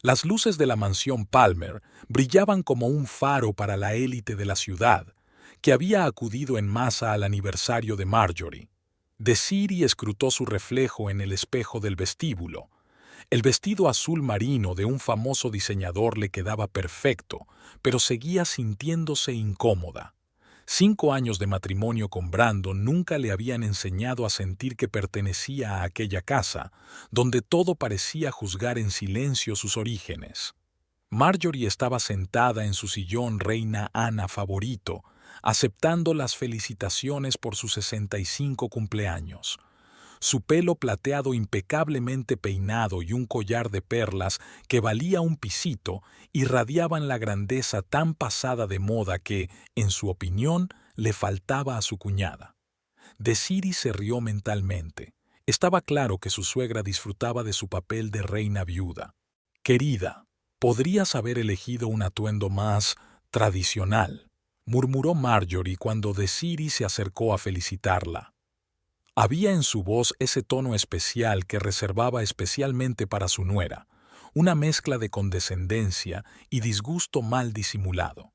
Las luces de la mansión Palmer brillaban como un faro para la élite de la ciudad, que había acudido en masa al aniversario de Marjorie. Desiree escrutó su reflejo en el espejo del vestíbulo. El vestido azul marino de un famoso diseñador le quedaba perfecto, pero seguía sintiéndose incómoda. 5 años de matrimonio con Brandon nunca le habían enseñado a sentir que pertenecía a aquella casa, donde todo parecía juzgar en silencio sus orígenes. Marjorie estaba sentada en su sillón reina Ana favorito, aceptando las felicitaciones por sus 65 cumpleaños. Su pelo plateado impecablemente peinado y un collar de perlas que valía un pisito irradiaban la grandeza tan pasada de moda que, en su opinión, le faltaba a su cuñada. Desiree se rió mentalmente. Estaba claro que su suegra disfrutaba de su papel de reina viuda. «Querida, podrías haber elegido un atuendo más tradicional», murmuró Marjorie cuando Desiree se acercó a felicitarla. Había en su voz ese tono especial que reservaba especialmente para su nuera, una mezcla de condescendencia y disgusto mal disimulado.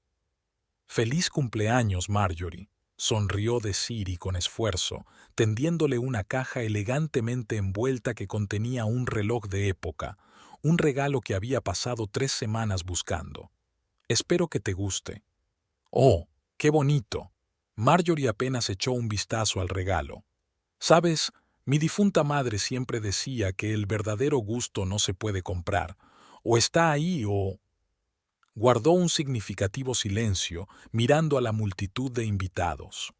«Feliz cumpleaños, Marjorie», sonrió Desiree con esfuerzo, tendiéndole una caja elegantemente envuelta que contenía un reloj de época, un regalo que había pasado 3 semanas buscando. «Espero que te guste». «Oh, qué bonito». Marjorie apenas echó un vistazo al regalo. «Sabes, mi difunta madre siempre decía que el verdadero gusto no se puede comprar. O está ahí o...». Guardó un significativo silencio, mirando a la multitud de invitados.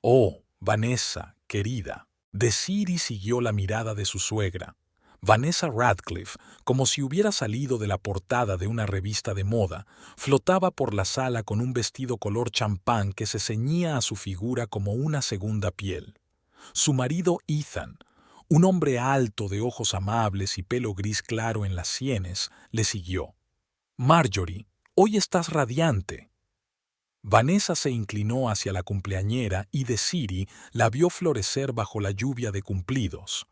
«Oh, Vanessa, querida». Desiree siguió la mirada de su suegra. Vanessa Radcliffe, como si hubiera salido de la portada de una revista de moda, flotaba por la sala con un vestido color champán que se ceñía a su figura como una segunda piel. Su marido Ethan, un hombre alto de ojos amables y pelo gris claro en las sienes, le siguió. «Marjorie, hoy estás radiante». Vanessa se inclinó hacia la cumpleañera y Desiree la vio florecer bajo la lluvia de cumplidos.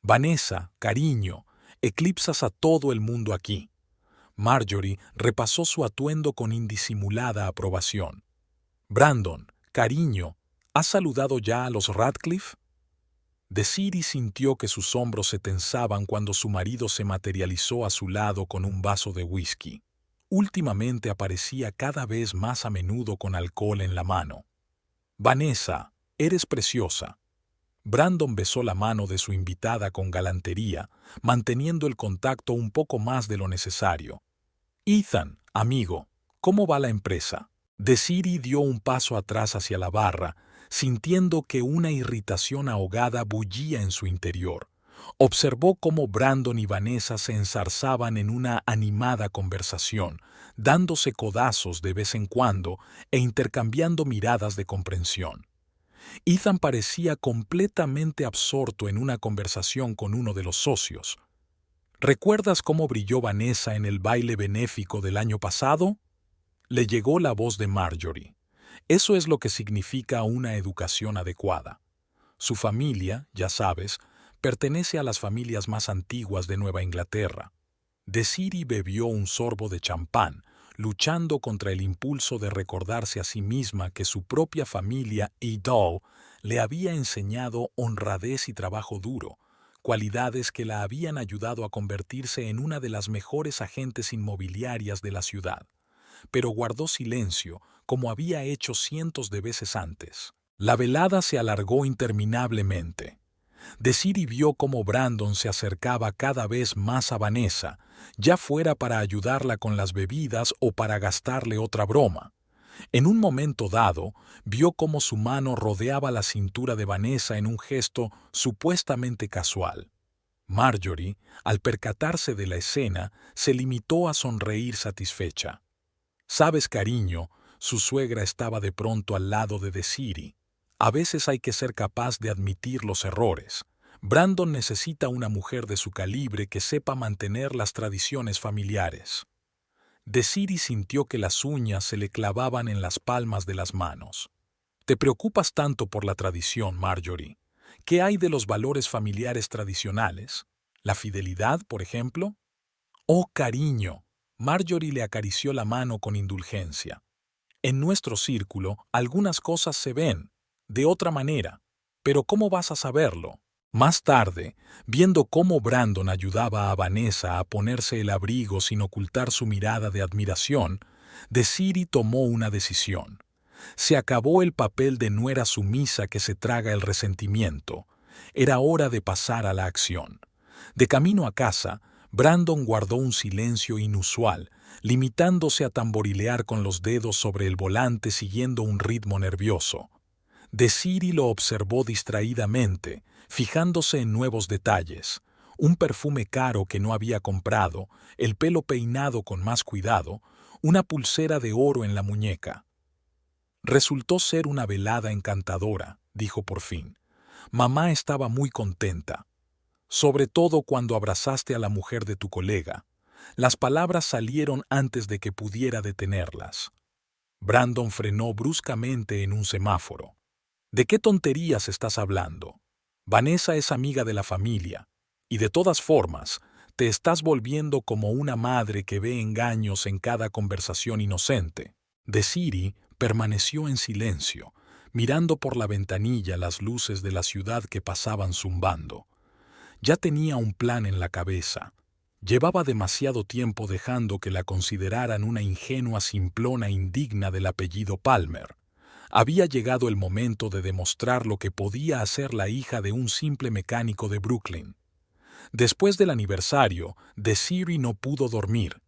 «Vanessa, cariño, eclipsas a todo el mundo aquí». Marjorie repasó su atuendo con indisimulada aprobación. «Brandon, cariño, ¿has saludado ya a los Radcliffe?». Desiree sintió que sus hombros se tensaban cuando su marido se materializó a su lado con un vaso de whisky. Últimamente aparecía cada vez más a menudo con alcohol en la mano. «Vanessa, eres preciosa». Brandon besó la mano de su invitada con galantería, manteniendo el contacto un poco más de lo necesario. «Ethan, amigo, ¿cómo va la empresa?». Desiree dio un paso atrás hacia la barra, sintiendo que una irritación ahogada bullía en su interior. Observó cómo Brandon y Vanessa se enzarzaban en una animada conversación, dándose codazos de vez en cuando e intercambiando miradas de comprensión. Ethan parecía completamente absorto en una conversación con uno de los socios. «¿Recuerdas cómo brilló Vanessa en el baile benéfico del año pasado?». Le llegó la voz de Marjorie. Eso es lo que significa una educación adecuada. Su familia, ya sabes, pertenece a las familias más antiguas de Nueva Inglaterra. Desiree bebió un sorbo de champán, luchando contra el impulso de recordarse a sí misma que su propia familia Edall le había enseñado honradez y trabajo duro, cualidades que la habían ayudado a convertirse en una de las mejores agentes inmobiliarias de la ciudad. Pero guardó silencio, como había hecho cientos de veces antes. La velada se alargó interminablemente. Desiree vio cómo Brandon se acercaba cada vez más a Vanessa, ya fuera para ayudarla con las bebidas o para gastarle otra broma. En un momento dado, vio cómo su mano rodeaba la cintura de Vanessa en un gesto supuestamente casual. Marjorie, al percatarse de la escena, se limitó a sonreír satisfecha. «Sabes, cariño», su suegra estaba de pronto al lado de Desiree. «A veces hay que ser capaz de admitir los errores. Brandon necesita una mujer de su calibre que sepa mantener las tradiciones familiares». Desiree sintió que las uñas se le clavaban en las palmas de las manos. «Te preocupas tanto por la tradición, Marjorie. ¿Qué hay de los valores familiares tradicionales? ¿La fidelidad, por ejemplo?». Oh, cariño. Marjorie le acarició la mano con indulgencia. En nuestro círculo, algunas cosas se ven de otra manera, pero ¿cómo vas a saberlo? Más tarde, viendo cómo Brandon ayudaba a Vanessa a ponerse el abrigo sin ocultar su mirada de admiración, Desiree tomó una decisión. Se acabó el papel de nuera sumisa que se traga el resentimiento. Era hora de pasar a la acción. De camino a casa, Brandon guardó un silencio inusual, limitándose a tamborilear con los dedos sobre el volante siguiendo un ritmo nervioso. Desiree lo observó distraídamente, fijándose en nuevos detalles. Un perfume caro que no había comprado, el pelo peinado con más cuidado, una pulsera de oro en la muñeca. Resultó ser una velada encantadora, dijo por fin. Mamá estaba muy contenta. Sobre todo cuando abrazaste a la mujer de tu colega. Las palabras salieron antes de que pudiera detenerlas. Brandon frenó bruscamente en un semáforo. ¿De qué tonterías estás hablando? Vanessa es amiga de la familia, y de todas formas, te estás volviendo como una madre que ve engaños en cada conversación inocente. Desiree permaneció en silencio, mirando por la ventanilla las luces de la ciudad que pasaban zumbando. Ya tenía un plan en la cabeza. Llevaba demasiado tiempo dejando que la consideraran una ingenua simplona indigna del apellido Palmer. Había llegado el momento de demostrar lo que podía hacer la hija de un simple mecánico de Brooklyn. Después del aniversario, Desiree no pudo dormir.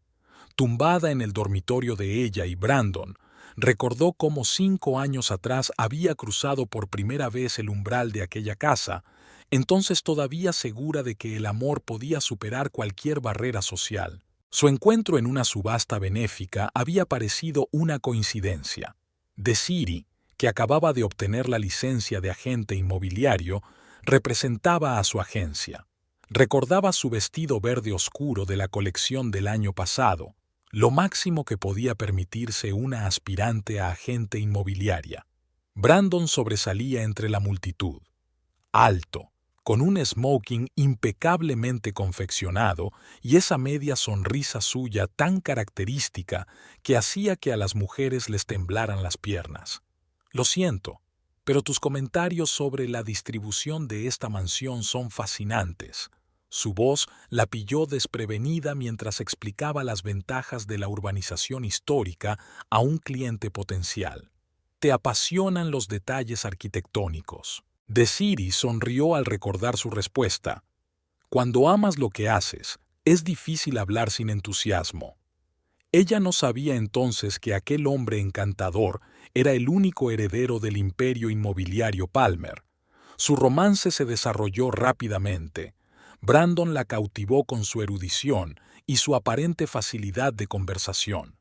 Tumbada en el dormitorio de ella y Brandon, recordó cómo 5 años atrás había cruzado por primera vez el umbral de aquella casa, entonces todavía segura de que el amor podía superar cualquier barrera social. Su encuentro en una subasta benéfica había parecido una coincidencia. Desiree, que acababa de obtener la licencia de agente inmobiliario, representaba a su agencia. Recordaba su vestido verde oscuro de la colección del año pasado, lo máximo que podía permitirse una aspirante a agente inmobiliaria. Brandon sobresalía entre la multitud. Alto, con un smoking impecablemente confeccionado y esa media sonrisa suya tan característica que hacía que a las mujeres les temblaran las piernas. Lo siento, pero tus comentarios sobre la distribución de esta mansión son fascinantes. Su voz la pilló desprevenida mientras explicaba las ventajas de la urbanización histórica a un cliente potencial. Te apasionan los detalles arquitectónicos. Desiree sonrió al recordar su respuesta. Cuando amas lo que haces, es difícil hablar sin entusiasmo. Ella no sabía entonces que aquel hombre encantador era el único heredero del imperio inmobiliario Palmer. Su romance se desarrolló rápidamente. Brandon la cautivó con su erudición y su aparente facilidad de conversación.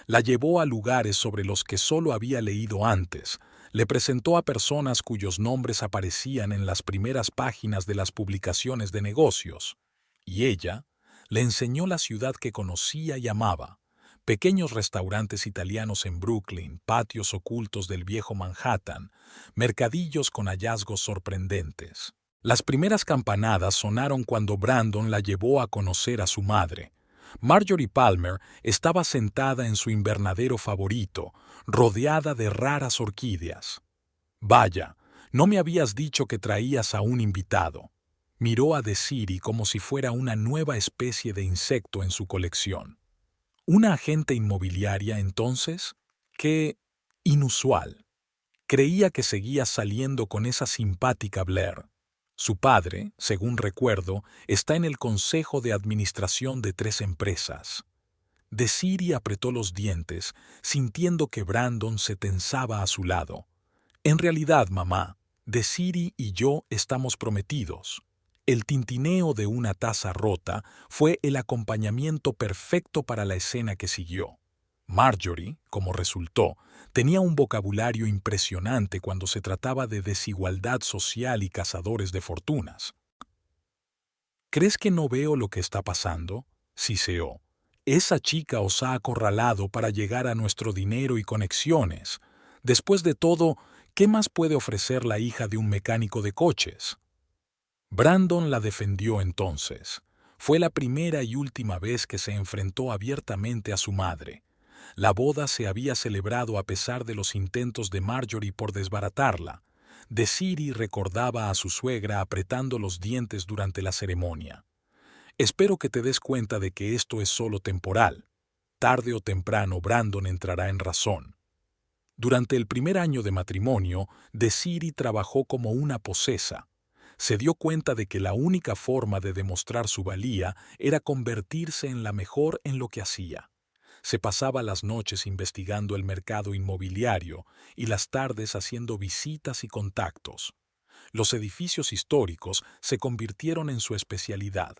La llevó a lugares sobre los que solo había leído antes. Le presentó a personas cuyos nombres aparecían en las primeras páginas de las publicaciones de negocios. Y ella le enseñó la ciudad que conocía y amaba. Pequeños restaurantes italianos en Brooklyn, patios ocultos del viejo Manhattan, mercadillos con hallazgos sorprendentes. Las primeras campanadas sonaron cuando Brandon la llevó a conocer a su madre. Marjorie Palmer estaba sentada en su invernadero favorito, rodeada de raras orquídeas. «Vaya, no me habías dicho que traías a un invitado». Miró a Desiree como si fuera una nueva especie de insecto en su colección. ¿Una agente inmobiliaria, entonces? ¡Qué inusual! Creía que seguía saliendo con esa simpática Blair. Su padre, según recuerdo, está en el consejo de administración de 3 empresas. Desiree apretó los dientes, sintiendo que Brandon se tensaba a su lado. En realidad, mamá, Desiree y yo estamos prometidos. El tintineo de una taza rota fue el acompañamiento perfecto para la escena que siguió. Marjorie, como resultó, tenía un vocabulario impresionante cuando se trataba de desigualdad social y cazadores de fortunas. ¿Crees que no veo lo que está pasando?, siseó. Esa chica os ha acorralado para llegar a nuestro dinero y conexiones. Después de todo, ¿qué más puede ofrecer la hija de un mecánico de coches? Brandon la defendió entonces. Fue la primera y última vez que se enfrentó abiertamente a su madre. La boda se había celebrado a pesar de los intentos de Marjorie por desbaratarla. Desiree recordaba a su suegra apretando los dientes durante la ceremonia. Espero que te des cuenta de que esto es solo temporal. Tarde o temprano Brandon entrará en razón. Durante el primer año de matrimonio, Desiree trabajó como una posesa. Se dio cuenta de que la única forma de demostrar su valía era convertirse en la mejor en lo que hacía. Se pasaba las noches investigando el mercado inmobiliario y las tardes haciendo visitas y contactos. Los edificios históricos se convirtieron en su especialidad.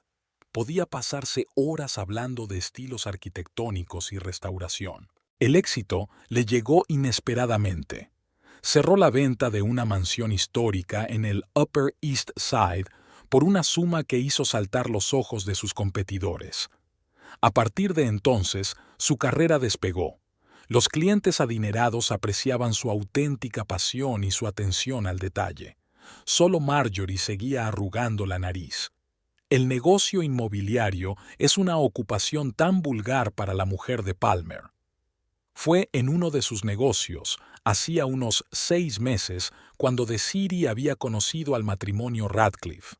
Podía pasarse horas hablando de estilos arquitectónicos y restauración. El éxito le llegó inesperadamente. Cerró la venta de una mansión histórica en el Upper East Side por una suma que hizo saltar los ojos de sus competidores. A partir de entonces, su carrera despegó. Los clientes adinerados apreciaban su auténtica pasión y su atención al detalle. Solo Marjorie seguía arrugando la nariz. El negocio inmobiliario es una ocupación tan vulgar para la mujer de Palmer. Fue en uno de sus negocios, hacía unos 6 meses, cuando Desiree había conocido al matrimonio Radcliffe.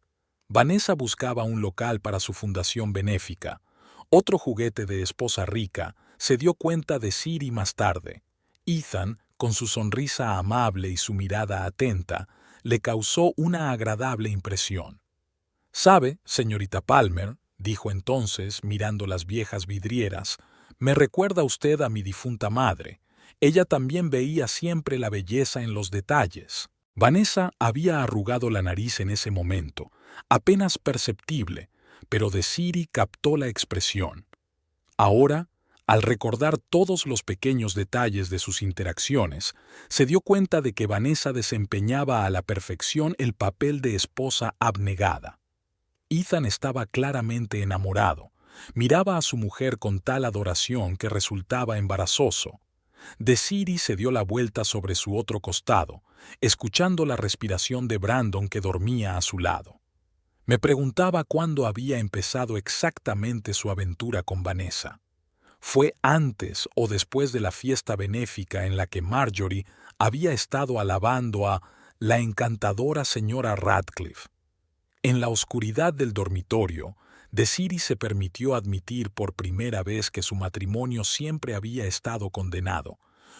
Vanessa buscaba un local para su fundación benéfica. Otro juguete de esposa rica, se dio cuenta Desiree más tarde. Ethan, con su sonrisa amable y su mirada atenta, le causó una agradable impresión. «Sabe, señorita Palmer», dijo entonces, mirando las viejas vidrieras, «me recuerda usted a mi difunta madre. Ella también veía siempre la belleza en los detalles». Vanessa había arrugado la nariz en ese momento, apenas perceptible, pero Desiree captó la expresión. Ahora, al recordar todos los pequeños detalles de sus interacciones, se dio cuenta de que Vanessa desempeñaba a la perfección el papel de esposa abnegada. Ethan estaba claramente enamorado. Miraba a su mujer con tal adoración que resultaba embarazoso. Desiree se dio la vuelta sobre su otro costado, escuchando la respiración de Brandon que dormía a su lado. Me preguntaba cuándo había empezado exactamente su aventura con Vanessa. ¿Fue antes o después de la fiesta benéfica en la que Marjorie había estado alabando a la encantadora señora Radcliffe? En la oscuridad del dormitorio, Desiree se permitió admitir por primera vez que su matrimonio siempre había estado condenado,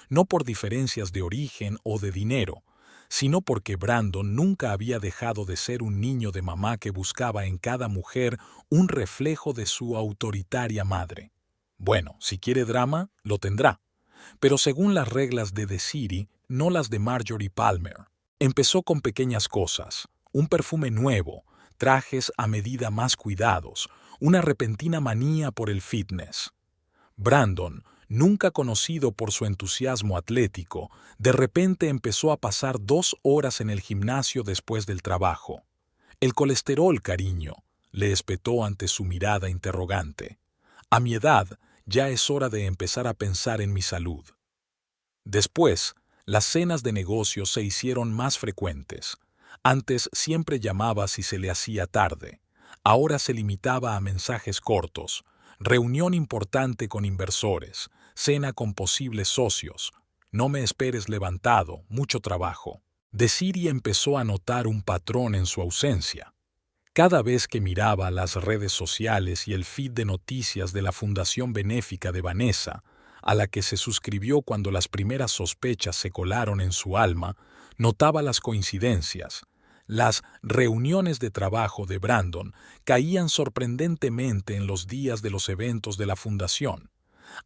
no por diferencias de origen o de dinero, sino porque Brandon nunca había dejado de ser un niño de mamá que buscaba en cada mujer un reflejo de su autoritaria madre. Bueno, si quiere drama, lo tendrá, pero según las reglas de Desiree, no las de Marjorie Palmer. Empezó con pequeñas cosas, un perfume nuevo, trajes a medida más cuidados, una repentina manía por el fitness. Brandon, nunca conocido por su entusiasmo atlético, de repente empezó a pasar 2 horas en el gimnasio después del trabajo. «El colesterol, cariño», le espetó ante su mirada interrogante. «A mi edad, ya es hora de empezar a pensar en mi salud». Después, las cenas de negocios se hicieron más frecuentes. Antes siempre llamaba si se le hacía tarde. Ahora se limitaba a mensajes cortos. Reunión importante con inversores. Cena con posibles socios. No me esperes levantado, mucho trabajo. Desiree empezó a notar un patrón en su ausencia. Cada vez que miraba las redes sociales y el feed de noticias de la Fundación Benéfica de Vanessa, a la que se suscribió cuando las primeras sospechas se colaron en su alma, notaba las coincidencias. Las reuniones de trabajo de Brandon caían sorprendentemente en los días de los eventos de la fundación.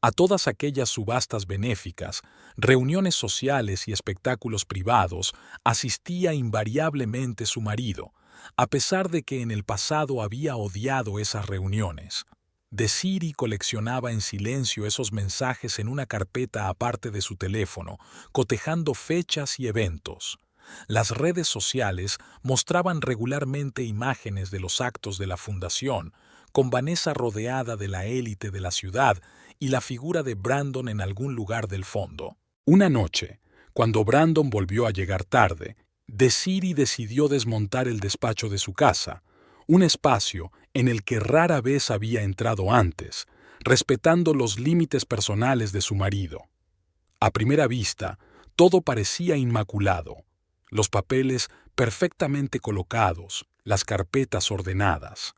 A todas aquellas subastas benéficas, reuniones sociales y espectáculos privados asistía invariablemente su marido, a pesar de que en el pasado había odiado esas reuniones. Desiree coleccionaba en silencio esos mensajes en una carpeta aparte de su teléfono, cotejando fechas y eventos. Las redes sociales mostraban regularmente imágenes de los actos de la fundación, con Vanessa rodeada de la élite de la ciudad y la figura de Brandon en algún lugar del fondo. Una noche, cuando Brandon volvió a llegar tarde, Desiree decidió desmontar el despacho de su casa, un espacio en el que rara vez había entrado antes, respetando los límites personales de su marido. A primera vista, todo parecía inmaculado, los papeles perfectamente colocados, las carpetas ordenadas.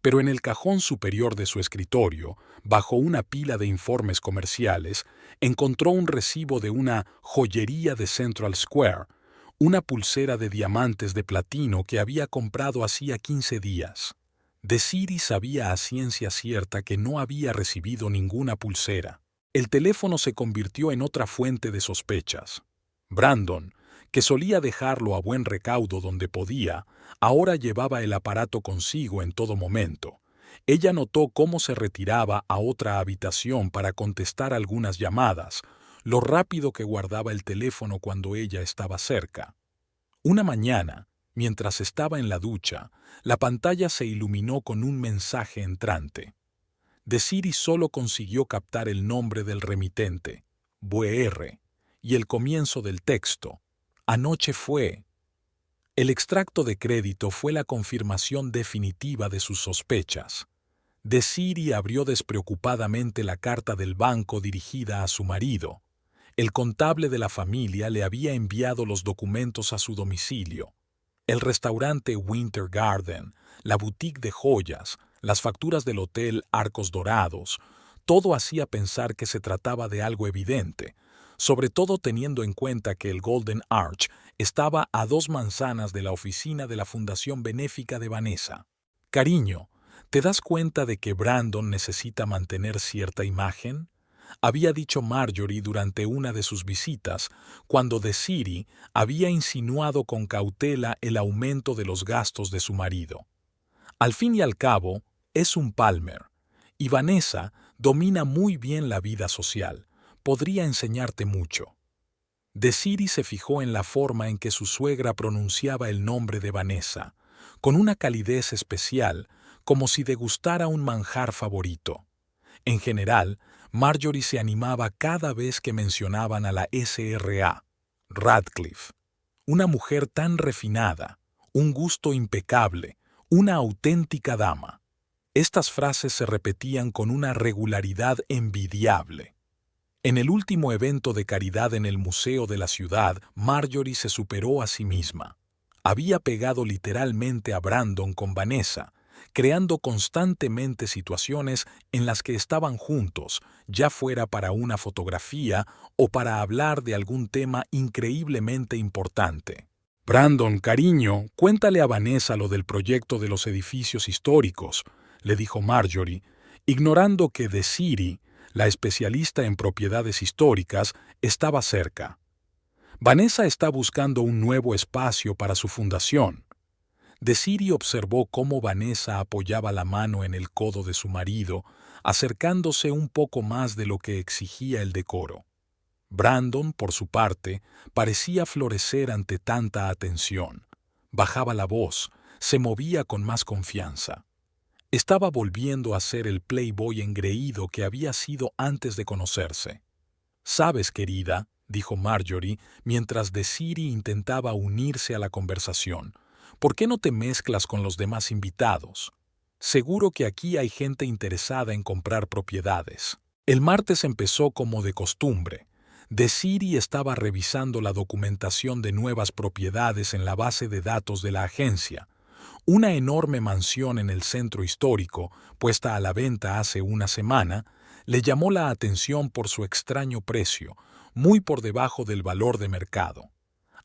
Pero en el cajón superior de su escritorio, bajo una pila de informes comerciales, encontró un recibo de una joyería de Central Square, una pulsera de diamantes de platino que había comprado hacía 15 días. Desiree sabía a ciencia cierta que no había recibido ninguna pulsera. El teléfono se convirtió en otra fuente de sospechas. Brandon, que solía dejarlo a buen recaudo donde podía, ahora llevaba el aparato consigo en todo momento. Ella notó cómo se retiraba a otra habitación para contestar algunas llamadas, lo rápido que guardaba el teléfono cuando ella estaba cerca. Una mañana, mientras estaba en la ducha, la pantalla se iluminó con un mensaje entrante. Desiree solo consiguió captar el nombre del remitente, Boer, y el comienzo del texto. Anoche fue. El extracto de crédito fue la confirmación definitiva de sus sospechas. Desiree abrió despreocupadamente la carta del banco dirigida a su marido. El contable de la familia le había enviado los documentos a su domicilio. El restaurante Winter Garden, la boutique de joyas, las facturas del hotel Arcos Dorados, todo hacía pensar que se trataba de algo evidente, sobre todo teniendo en cuenta que el Golden Arch estaba a 2 manzanas de la oficina de la Fundación Benéfica de Vanessa. Cariño, ¿te das cuenta de que Brandon necesita mantener cierta imagen?, había dicho Marjorie durante una de sus visitas, cuando Desiree había insinuado con cautela el aumento de los gastos de su marido. Al fin y al cabo, es un Palmer, y Vanessa domina muy bien la vida social. Podría enseñarte mucho. Desiree se fijó en la forma en que su suegra pronunciaba el nombre de Vanessa, con una calidez especial, como si degustara un manjar favorito. En general, Marjorie se animaba cada vez que mencionaban a la SRA, Radcliffe. Una mujer tan refinada, un gusto impecable, una auténtica dama. Estas frases se repetían con una regularidad envidiable. En el último evento de caridad en el museo de la ciudad, Marjorie se superó a sí misma. Había pegado literalmente a Brandon con Vanessa, creando constantemente situaciones en las que estaban juntos, ya fuera para una fotografía o para hablar de algún tema increíblemente importante. Brandon, cariño, cuéntale a Vanessa lo del proyecto de los edificios históricos, le dijo Marjorie, ignorando que Desiree, la especialista en propiedades históricas, estaba cerca. Vanessa está buscando un nuevo espacio para su fundación. Desiree observó cómo Vanessa apoyaba la mano en el codo de su marido, acercándose un poco más de lo que exigía el decoro. Brandon, por su parte, parecía florecer ante tanta atención. Bajaba la voz, se movía con más confianza. Estaba volviendo a ser el playboy engreído que había sido antes de conocerse. «Sabes, querida», dijo Marjorie, mientras Desiree intentaba unirse a la conversación, ¿por qué no te mezclas con los demás invitados? Seguro que aquí hay gente interesada en comprar propiedades. El martes empezó como de costumbre. Desiree estaba revisando la documentación de nuevas propiedades en la base de datos de la agencia. Una enorme mansión en el centro histórico, puesta a la venta hace una semana, le llamó la atención por su extraño precio, muy por debajo del valor de mercado.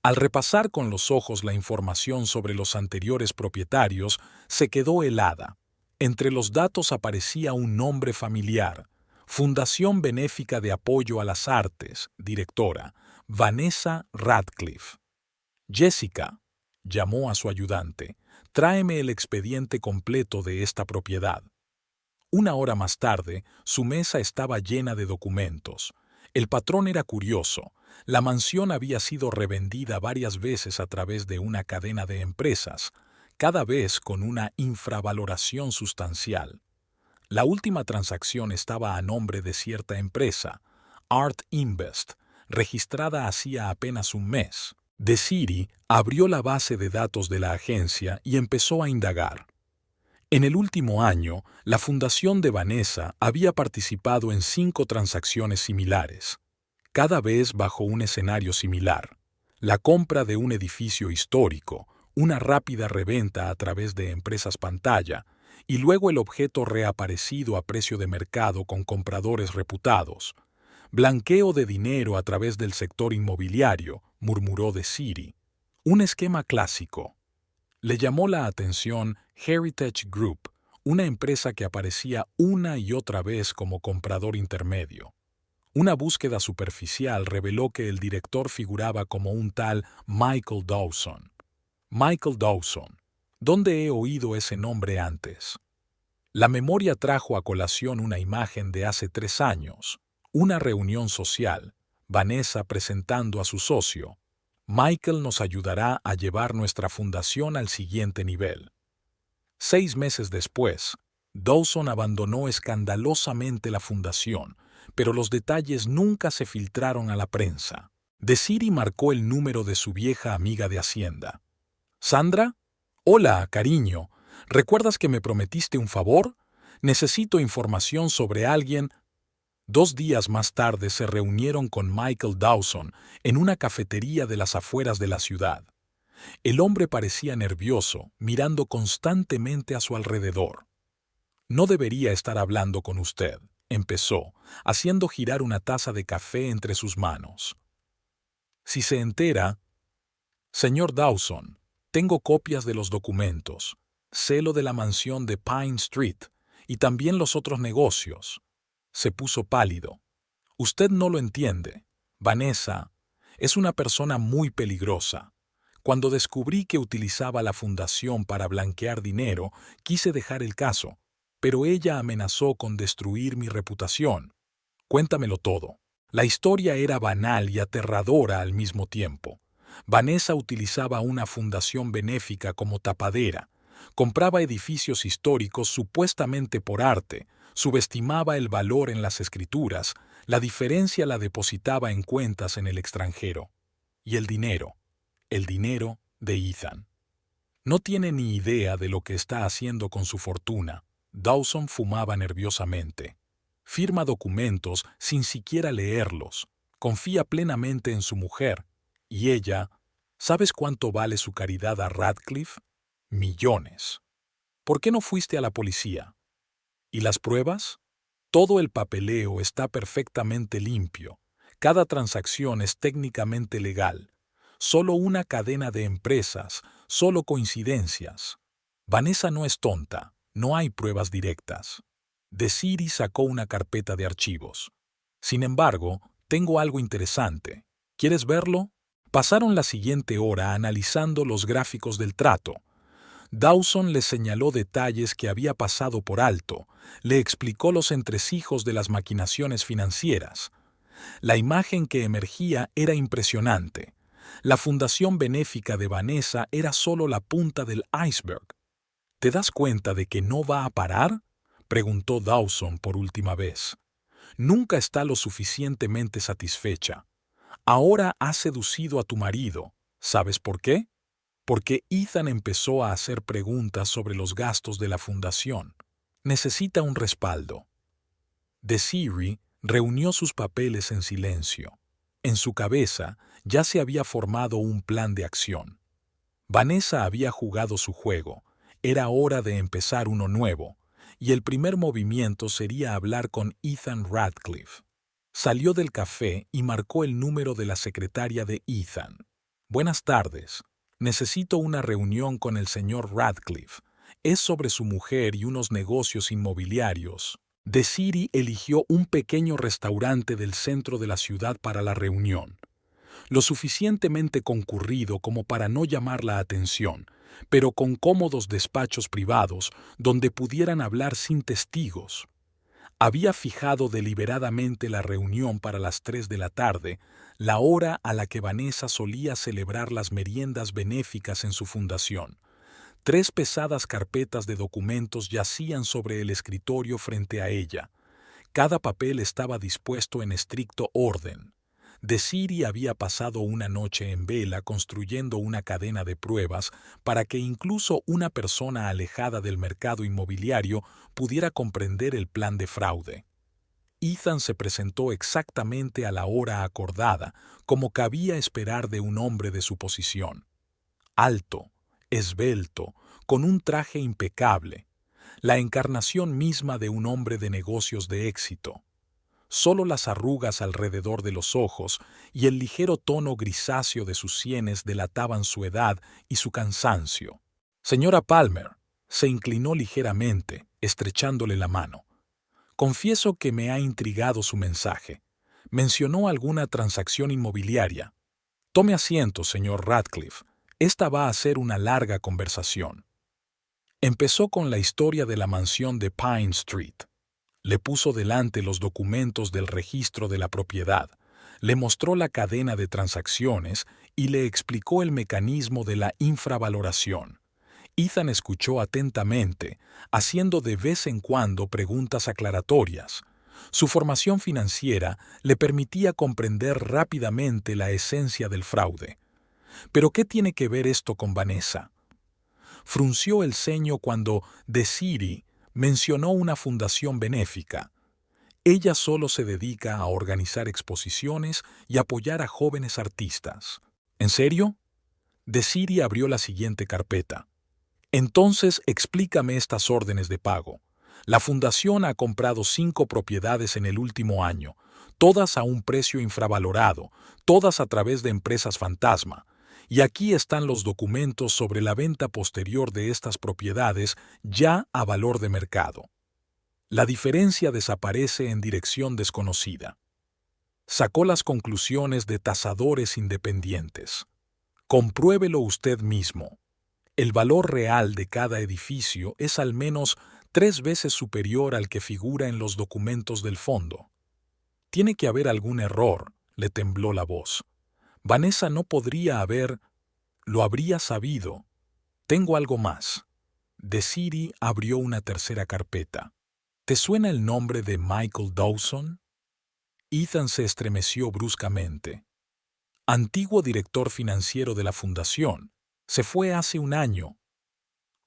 Al repasar con los ojos la información sobre los anteriores propietarios, se quedó helada. Entre los datos aparecía un nombre familiar: Fundación Benéfica de Apoyo a las Artes, directora, Vanessa Radcliffe. «Jessica», llamó a su ayudante, «tráeme el expediente completo de esta propiedad». Una hora más tarde, su mesa estaba llena de documentos. El patrón era curioso. La mansión había sido revendida varias veces a través de una cadena de empresas, cada vez con una infravaloración sustancial. La última transacción estaba a nombre de cierta empresa, Art Invest, registrada hacía apenas un mes. Desiree abrió la base de datos de la agencia y empezó a indagar. En el último año, la fundación de Vanessa había participado en 5 transacciones similares, cada vez bajo un escenario similar: la compra de un edificio histórico, una rápida reventa a través de empresas pantalla, y luego el objeto reaparecido a precio de mercado con compradores reputados. Blanqueo de dinero a través del sector inmobiliario, murmuró Desiri. Un esquema clásico. Le llamó la atención Heritage Group, una empresa que aparecía una y otra vez como comprador intermedio. Una búsqueda superficial reveló que el director figuraba como un tal Michael Dawson. Michael Dawson. ¿Dónde he oído ese nombre antes? La memoria trajo a colación una imagen de hace 3 años, una reunión social, Vanessa presentando a su socio. Michael nos ayudará a llevar nuestra fundación al siguiente nivel. 6 meses después, Dawson abandonó escandalosamente la fundación, pero los detalles nunca se filtraron a la prensa. Desiri marcó el número de su vieja amiga de Hacienda. ¿Sandra? Hola, cariño. ¿Recuerdas que me prometiste un favor? Necesito información sobre alguien. 2 días más tarde se reunieron con Michael Dawson en una cafetería de las afueras de la ciudad. El hombre parecía nervioso, mirando constantemente a su alrededor. No debería estar hablando con usted, empezó, haciendo girar una taza de café entre sus manos. Si se entera... Señor Dawson, tengo copias de los documentos, sé lo de la mansión de Pine Street y también los otros negocios. Se puso pálido. Usted no lo entiende. Vanessa es una persona muy peligrosa. Cuando descubrí que utilizaba la fundación para blanquear dinero, quise dejar el caso, pero ella amenazó con destruir mi reputación. Cuéntamelo todo. La historia era banal y aterradora al mismo tiempo. Vanessa utilizaba una fundación benéfica como tapadera, compraba edificios históricos supuestamente por arte, subestimaba el valor en las escrituras, la diferencia la depositaba en cuentas en el extranjero. Y el dinero de Ethan. No tiene ni idea de lo que está haciendo con su fortuna. Dawson fumaba nerviosamente. Firma documentos sin siquiera leerlos. Confía plenamente en su mujer. Y ella, ¿sabes cuánto vale su caridad a Radcliffe? Millones. ¿Por qué no fuiste a la policía? ¿Y las pruebas? Todo el papeleo está perfectamente limpio. Cada transacción es técnicamente legal. Solo una cadena de empresas, solo coincidencias. Vanessa no es tonta, no hay pruebas directas. Desiri sacó una carpeta de archivos. Sin embargo, tengo algo interesante. ¿Quieres verlo? Pasaron la siguiente hora analizando los gráficos del trato. Dawson le señaló detalles que había pasado por alto, le explicó los entresijos de las maquinaciones financieras. La imagen que emergía era impresionante. La fundación benéfica de Vanessa era solo la punta del iceberg. ¿Te das cuenta de que no va a parar?, preguntó Dawson por última vez. Nunca está lo suficientemente satisfecha. Ahora has seducido a tu marido. ¿Sabes por qué? Porque Ethan empezó a hacer preguntas sobre los gastos de la fundación. Necesita un respaldo. Desiri reunió sus papeles en silencio. En su cabeza ya se había formado un plan de acción. Vanessa había jugado su juego. Era hora de empezar uno nuevo, y el primer movimiento sería hablar con Ethan Radcliffe. Salió del café y marcó el número de la secretaria de Ethan. Buenas tardes. Necesito una reunión con el señor Radcliffe. Es sobre su mujer y unos negocios inmobiliarios. Desiri eligió un pequeño restaurante del centro de la ciudad para la reunión. Lo suficientemente concurrido como para no llamar la atención, pero con cómodos despachos privados donde pudieran hablar sin testigos. Había fijado deliberadamente la reunión para las 3 de la tarde, la hora a la que Vanessa solía celebrar las meriendas benéficas en su fundación. 3 pesadas carpetas de documentos yacían sobre el escritorio frente a ella. Cada papel estaba dispuesto en estricto orden. Desiree había pasado una noche en vela construyendo una cadena de pruebas para que incluso una persona alejada del mercado inmobiliario pudiera comprender el plan de fraude. Ethan se presentó exactamente a la hora acordada, como cabía esperar de un hombre de su posición. Alto, esbelto, con un traje impecable, la encarnación misma de un hombre de negocios de éxito. Solo las arrugas alrededor de los ojos y el ligero tono grisáceo de sus sienes delataban su edad y su cansancio. Señora Palmer, se inclinó ligeramente, estrechándole la mano. Confieso que me ha intrigado su mensaje. Mencionó alguna transacción inmobiliaria. Tome asiento, señor Radcliffe. Esta va a ser una larga conversación. Empezó con la historia de la mansión de Pine Street. Le puso delante los documentos del registro de la propiedad, le mostró la cadena de transacciones y le explicó el mecanismo de la infravaloración. Ethan escuchó atentamente, haciendo de vez en cuando preguntas aclaratorias. Su formación financiera le permitía comprender rápidamente la esencia del fraude. ¿Pero qué tiene que ver esto con Vanessa? Frunció el ceño cuando Desiree mencionó una fundación benéfica. Ella solo se dedica a organizar exposiciones y apoyar a jóvenes artistas. ¿En serio? Desiree abrió la siguiente carpeta. Entonces explícame estas órdenes de pago. La fundación ha comprado 5 propiedades en el último año, todas a un precio infravalorado, todas a través de empresas fantasma. Y aquí están los documentos sobre la venta posterior de estas propiedades ya a valor de mercado. La diferencia desaparece en dirección desconocida. Sacó las conclusiones de tasadores independientes. Compruébelo usted mismo. El valor real de cada edificio es al menos 3 veces superior al que figura en los documentos del fondo. Tiene que haber algún error, le tembló la voz. Vanessa no podría haber... Lo habría sabido. Tengo algo más. Desiree abrió una tercera carpeta. ¿Te suena el nombre de Michael Dawson? Ethan se estremeció bruscamente. Antiguo director financiero de la fundación. Se fue hace un año.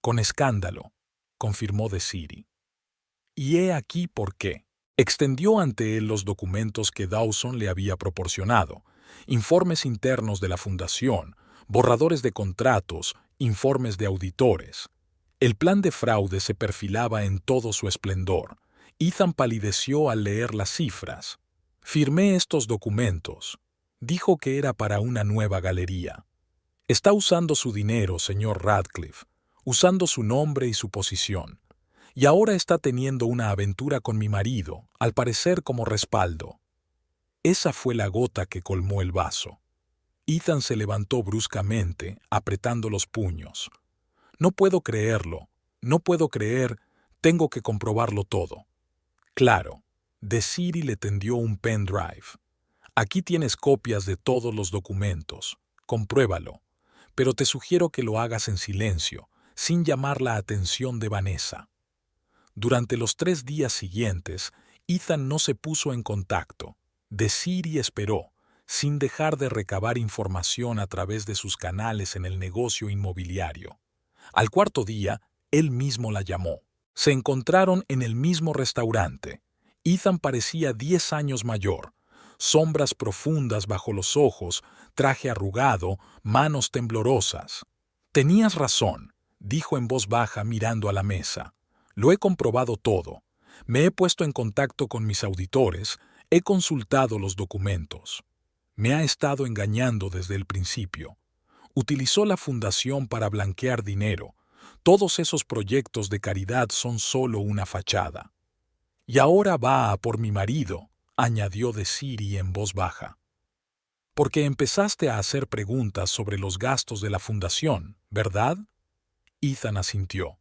Con escándalo, confirmó Desiree. Y he aquí por qué. Extendió ante él los documentos que Dawson le había proporcionado, informes internos de la fundación, borradores de contratos, informes de auditores. El plan de fraude se perfilaba en todo su esplendor. Ethan palideció al leer las cifras. Firmé estos documentos. Dijo que era para una nueva galería. Está usando su dinero, señor Radcliffe, usando su nombre y su posición. Y ahora está teniendo una aventura con mi marido, al parecer como respaldo. Esa fue la gota que colmó el vaso. Ethan se levantó bruscamente, apretando los puños. No puedo creerlo, no puedo creer, tengo que comprobarlo todo. Claro, Desiree le tendió un pendrive. Aquí tienes copias de todos los documentos, compruébalo, pero te sugiero que lo hagas en silencio, sin llamar la atención de Vanessa. Durante los 3 días siguientes, Ethan no se puso en contacto. Desiree esperó, sin dejar de recabar información a través de sus canales en el negocio inmobiliario. Al cuarto día, él mismo la llamó. Se encontraron en el mismo restaurante. Ethan parecía 10 años mayor, sombras profundas bajo los ojos, traje arrugado, manos temblorosas. Tenías razón, dijo en voz baja mirando a la mesa. Lo he comprobado todo. Me he puesto en contacto con mis auditores, he consultado los documentos. Me ha estado engañando desde el principio. Utilizó la fundación para blanquear dinero. Todos esos proyectos de caridad son solo una fachada. Y ahora va a por mi marido, añadió Desiree en voz baja. Porque empezaste a hacer preguntas sobre los gastos de la fundación, ¿verdad? Ethan asintió.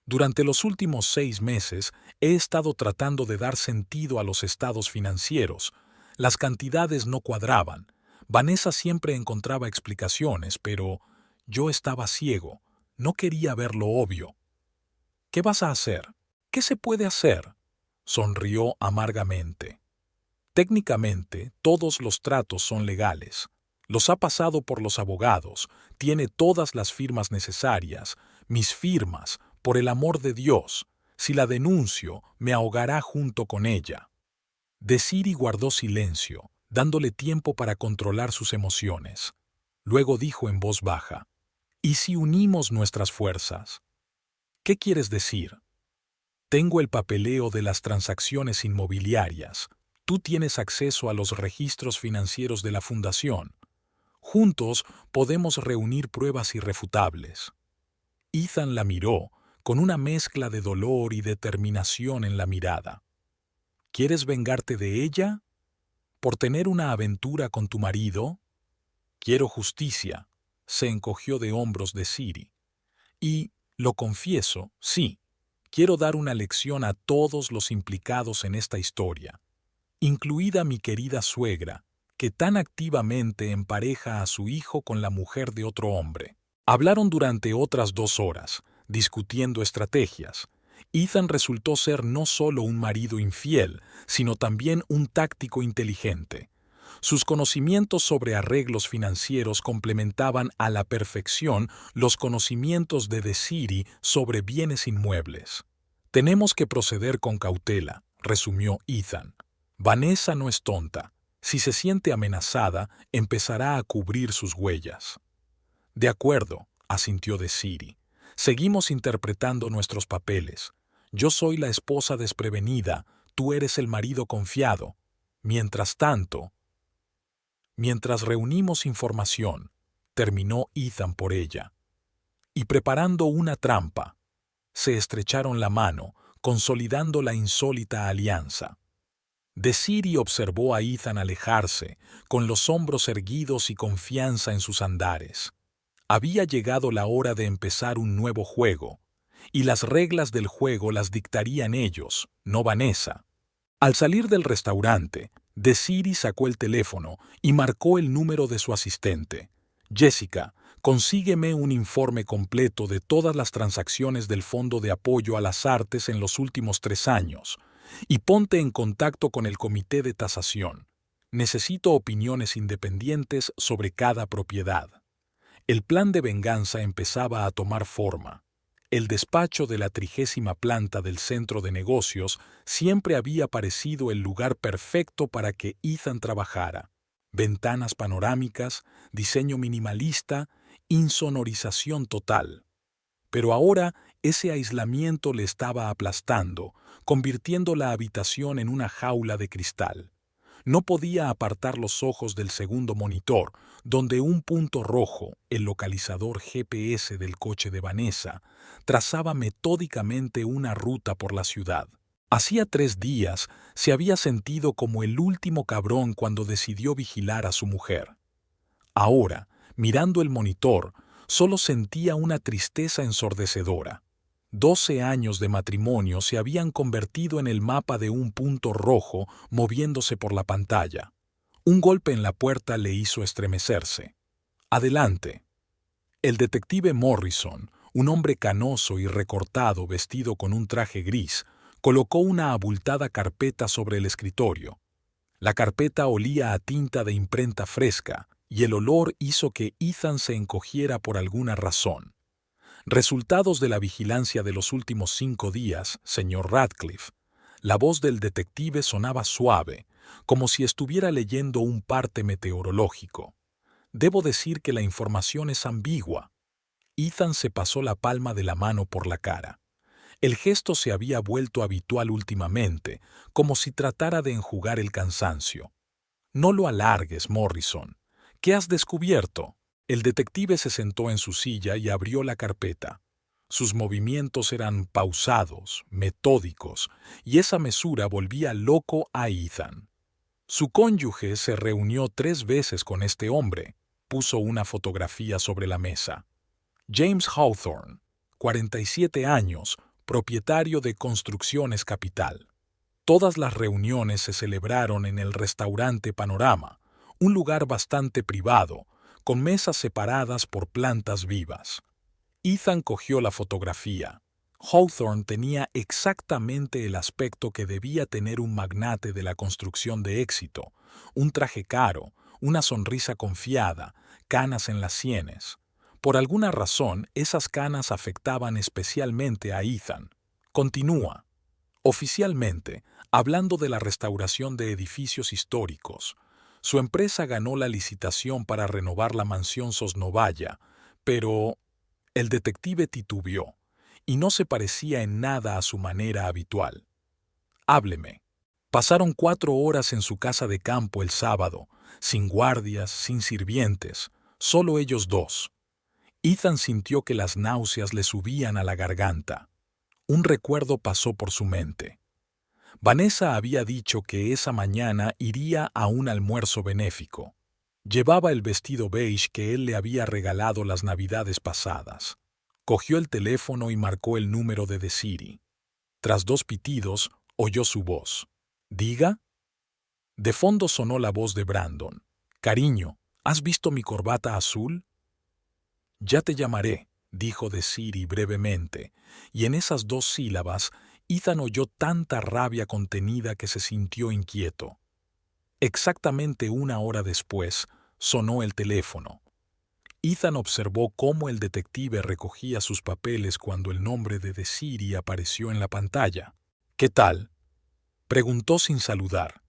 Durante los últimos 6 meses he estado tratando de dar sentido a los estados financieros. Las cantidades no cuadraban. Vanessa siempre encontraba explicaciones, pero yo estaba ciego. No quería ver lo obvio. ¿Qué vas a hacer? ¿Qué se puede hacer? Sonrió amargamente. Técnicamente, todos los tratos son legales. Los ha pasado por los abogados, tiene todas las firmas necesarias, mis firmas, por el amor de Dios. Si la denuncio, me ahogará junto con ella. Desiree guardó silencio, dándole tiempo para controlar sus emociones. Luego dijo en voz baja, ¿y si unimos nuestras fuerzas? ¿Qué quieres decir? Tengo el papeleo de las transacciones inmobiliarias. Tú tienes acceso a los registros financieros de la fundación. Juntos podemos reunir pruebas irrefutables. Ethan la miró, con una mezcla de dolor y determinación en la mirada. ¿Quieres vengarte de ella? ¿Por tener una aventura con tu marido? Quiero justicia, se encogió de hombros Desiree. Y, lo confieso, sí, quiero dar una lección a todos los implicados en esta historia, incluida mi querida suegra, que tan activamente empareja a su hijo con la mujer de otro hombre. Hablaron durante otras 2 horas, discutiendo estrategias. Ethan resultó ser no solo un marido infiel, sino también un táctico inteligente. Sus conocimientos sobre arreglos financieros complementaban a la perfección los conocimientos de Desiree sobre bienes inmuebles. Tenemos que proceder con cautela, resumió Ethan. Vanessa no es tonta. Si se siente amenazada, empezará a cubrir sus huellas. De acuerdo, asintió Desiree. Seguimos interpretando nuestros papeles. Yo soy la esposa desprevenida, tú eres el marido confiado. Mientras reunimos información, terminó Ethan por ella. Y preparando una trampa, se estrecharon la mano, consolidando la insólita alianza. Desiree observó a Ethan alejarse, con los hombros erguidos y confianza en sus andares. Había llegado la hora de empezar un nuevo juego, y las reglas del juego las dictarían ellos, no Vanessa. Al salir del restaurante, Desiree sacó el teléfono y marcó el número de su asistente. Jessica, consígueme un informe completo de todas las transacciones del Fondo de Apoyo a las Artes en los últimos 3 años, y ponte en contacto con el comité de tasación. Necesito opiniones independientes sobre cada propiedad. El plan de venganza empezaba a tomar forma. El despacho de la 30ª planta del centro de negocios siempre había parecido el lugar perfecto para que Ethan trabajara. Ventanas panorámicas, diseño minimalista, insonorización total. Pero ahora ese aislamiento le estaba aplastando, convirtiendo la habitación en una jaula de cristal. No podía apartar los ojos del segundo monitor, donde un punto rojo, el localizador GPS del coche de Vanessa, trazaba metódicamente una ruta por la ciudad. Hacía 3 días se había sentido como el último cabrón cuando decidió vigilar a su mujer. Ahora, mirando el monitor, solo sentía una tristeza ensordecedora. 12 años de matrimonio se habían convertido en el mapa de un punto rojo moviéndose por la pantalla. Un golpe en la puerta le hizo estremecerse. «Adelante». El detective Morrison, un hombre canoso y recortado vestido con un traje gris, colocó una abultada carpeta sobre el escritorio. La carpeta olía a tinta de imprenta fresca, y el olor hizo que Ethan se encogiera por alguna razón. «Resultados de la vigilancia de los últimos 5 días, señor Radcliffe». La voz del detective sonaba suave, como si estuviera leyendo un parte meteorológico. «Debo decir que la información es ambigua». Ethan se pasó la palma de la mano por la cara. El gesto se había vuelto habitual últimamente, como si tratara de enjugar el cansancio. «No lo alargues, Morrison. ¿Qué has descubierto?» El detective se sentó en su silla y abrió la carpeta. Sus movimientos eran pausados, metódicos, y esa mesura volvía loco a Ethan. Su cónyuge se reunió 3 veces con este hombre. Puso una fotografía sobre la mesa. James Hawthorne, 47 años, propietario de Construcciones Capital. Todas las reuniones se celebraron en el restaurante Panorama, un lugar bastante privado, con mesas separadas por plantas vivas. Ethan cogió la fotografía. Hawthorne tenía exactamente el aspecto que debía tener un magnate de la construcción de éxito: un traje caro, una sonrisa confiada, canas en las sienes. Por alguna razón, esas canas afectaban especialmente a Ethan. Continúa. Oficialmente, hablando de la restauración de edificios históricos, su empresa ganó la licitación para renovar la mansión Sosnovaya, pero el detective titubeó, y no se parecía en nada a su manera habitual. Hábleme. Pasaron 4 horas en su casa de campo el sábado, sin guardias, sin sirvientes, solo ellos dos. Ethan sintió que las náuseas le subían a la garganta. Un recuerdo pasó por su mente. Vanessa había dicho que esa mañana iría a un almuerzo benéfico. Llevaba el vestido beige que él le había regalado las navidades pasadas. Cogió el teléfono y marcó el número de Desiree. Tras 2 pitidos, oyó su voz. ¿Diga? De fondo sonó la voz de Brandon. Cariño, ¿has visto mi corbata azul? Ya te llamaré, dijo Desiree brevemente, y en esas 2 sílabas Ethan oyó tanta rabia contenida que se sintió inquieto. Exactamente 1 hora después, sonó el teléfono. Ethan observó cómo el detective recogía sus papeles cuando el nombre de Desiree apareció en la pantalla. ¿Qué tal?, preguntó sin saludar.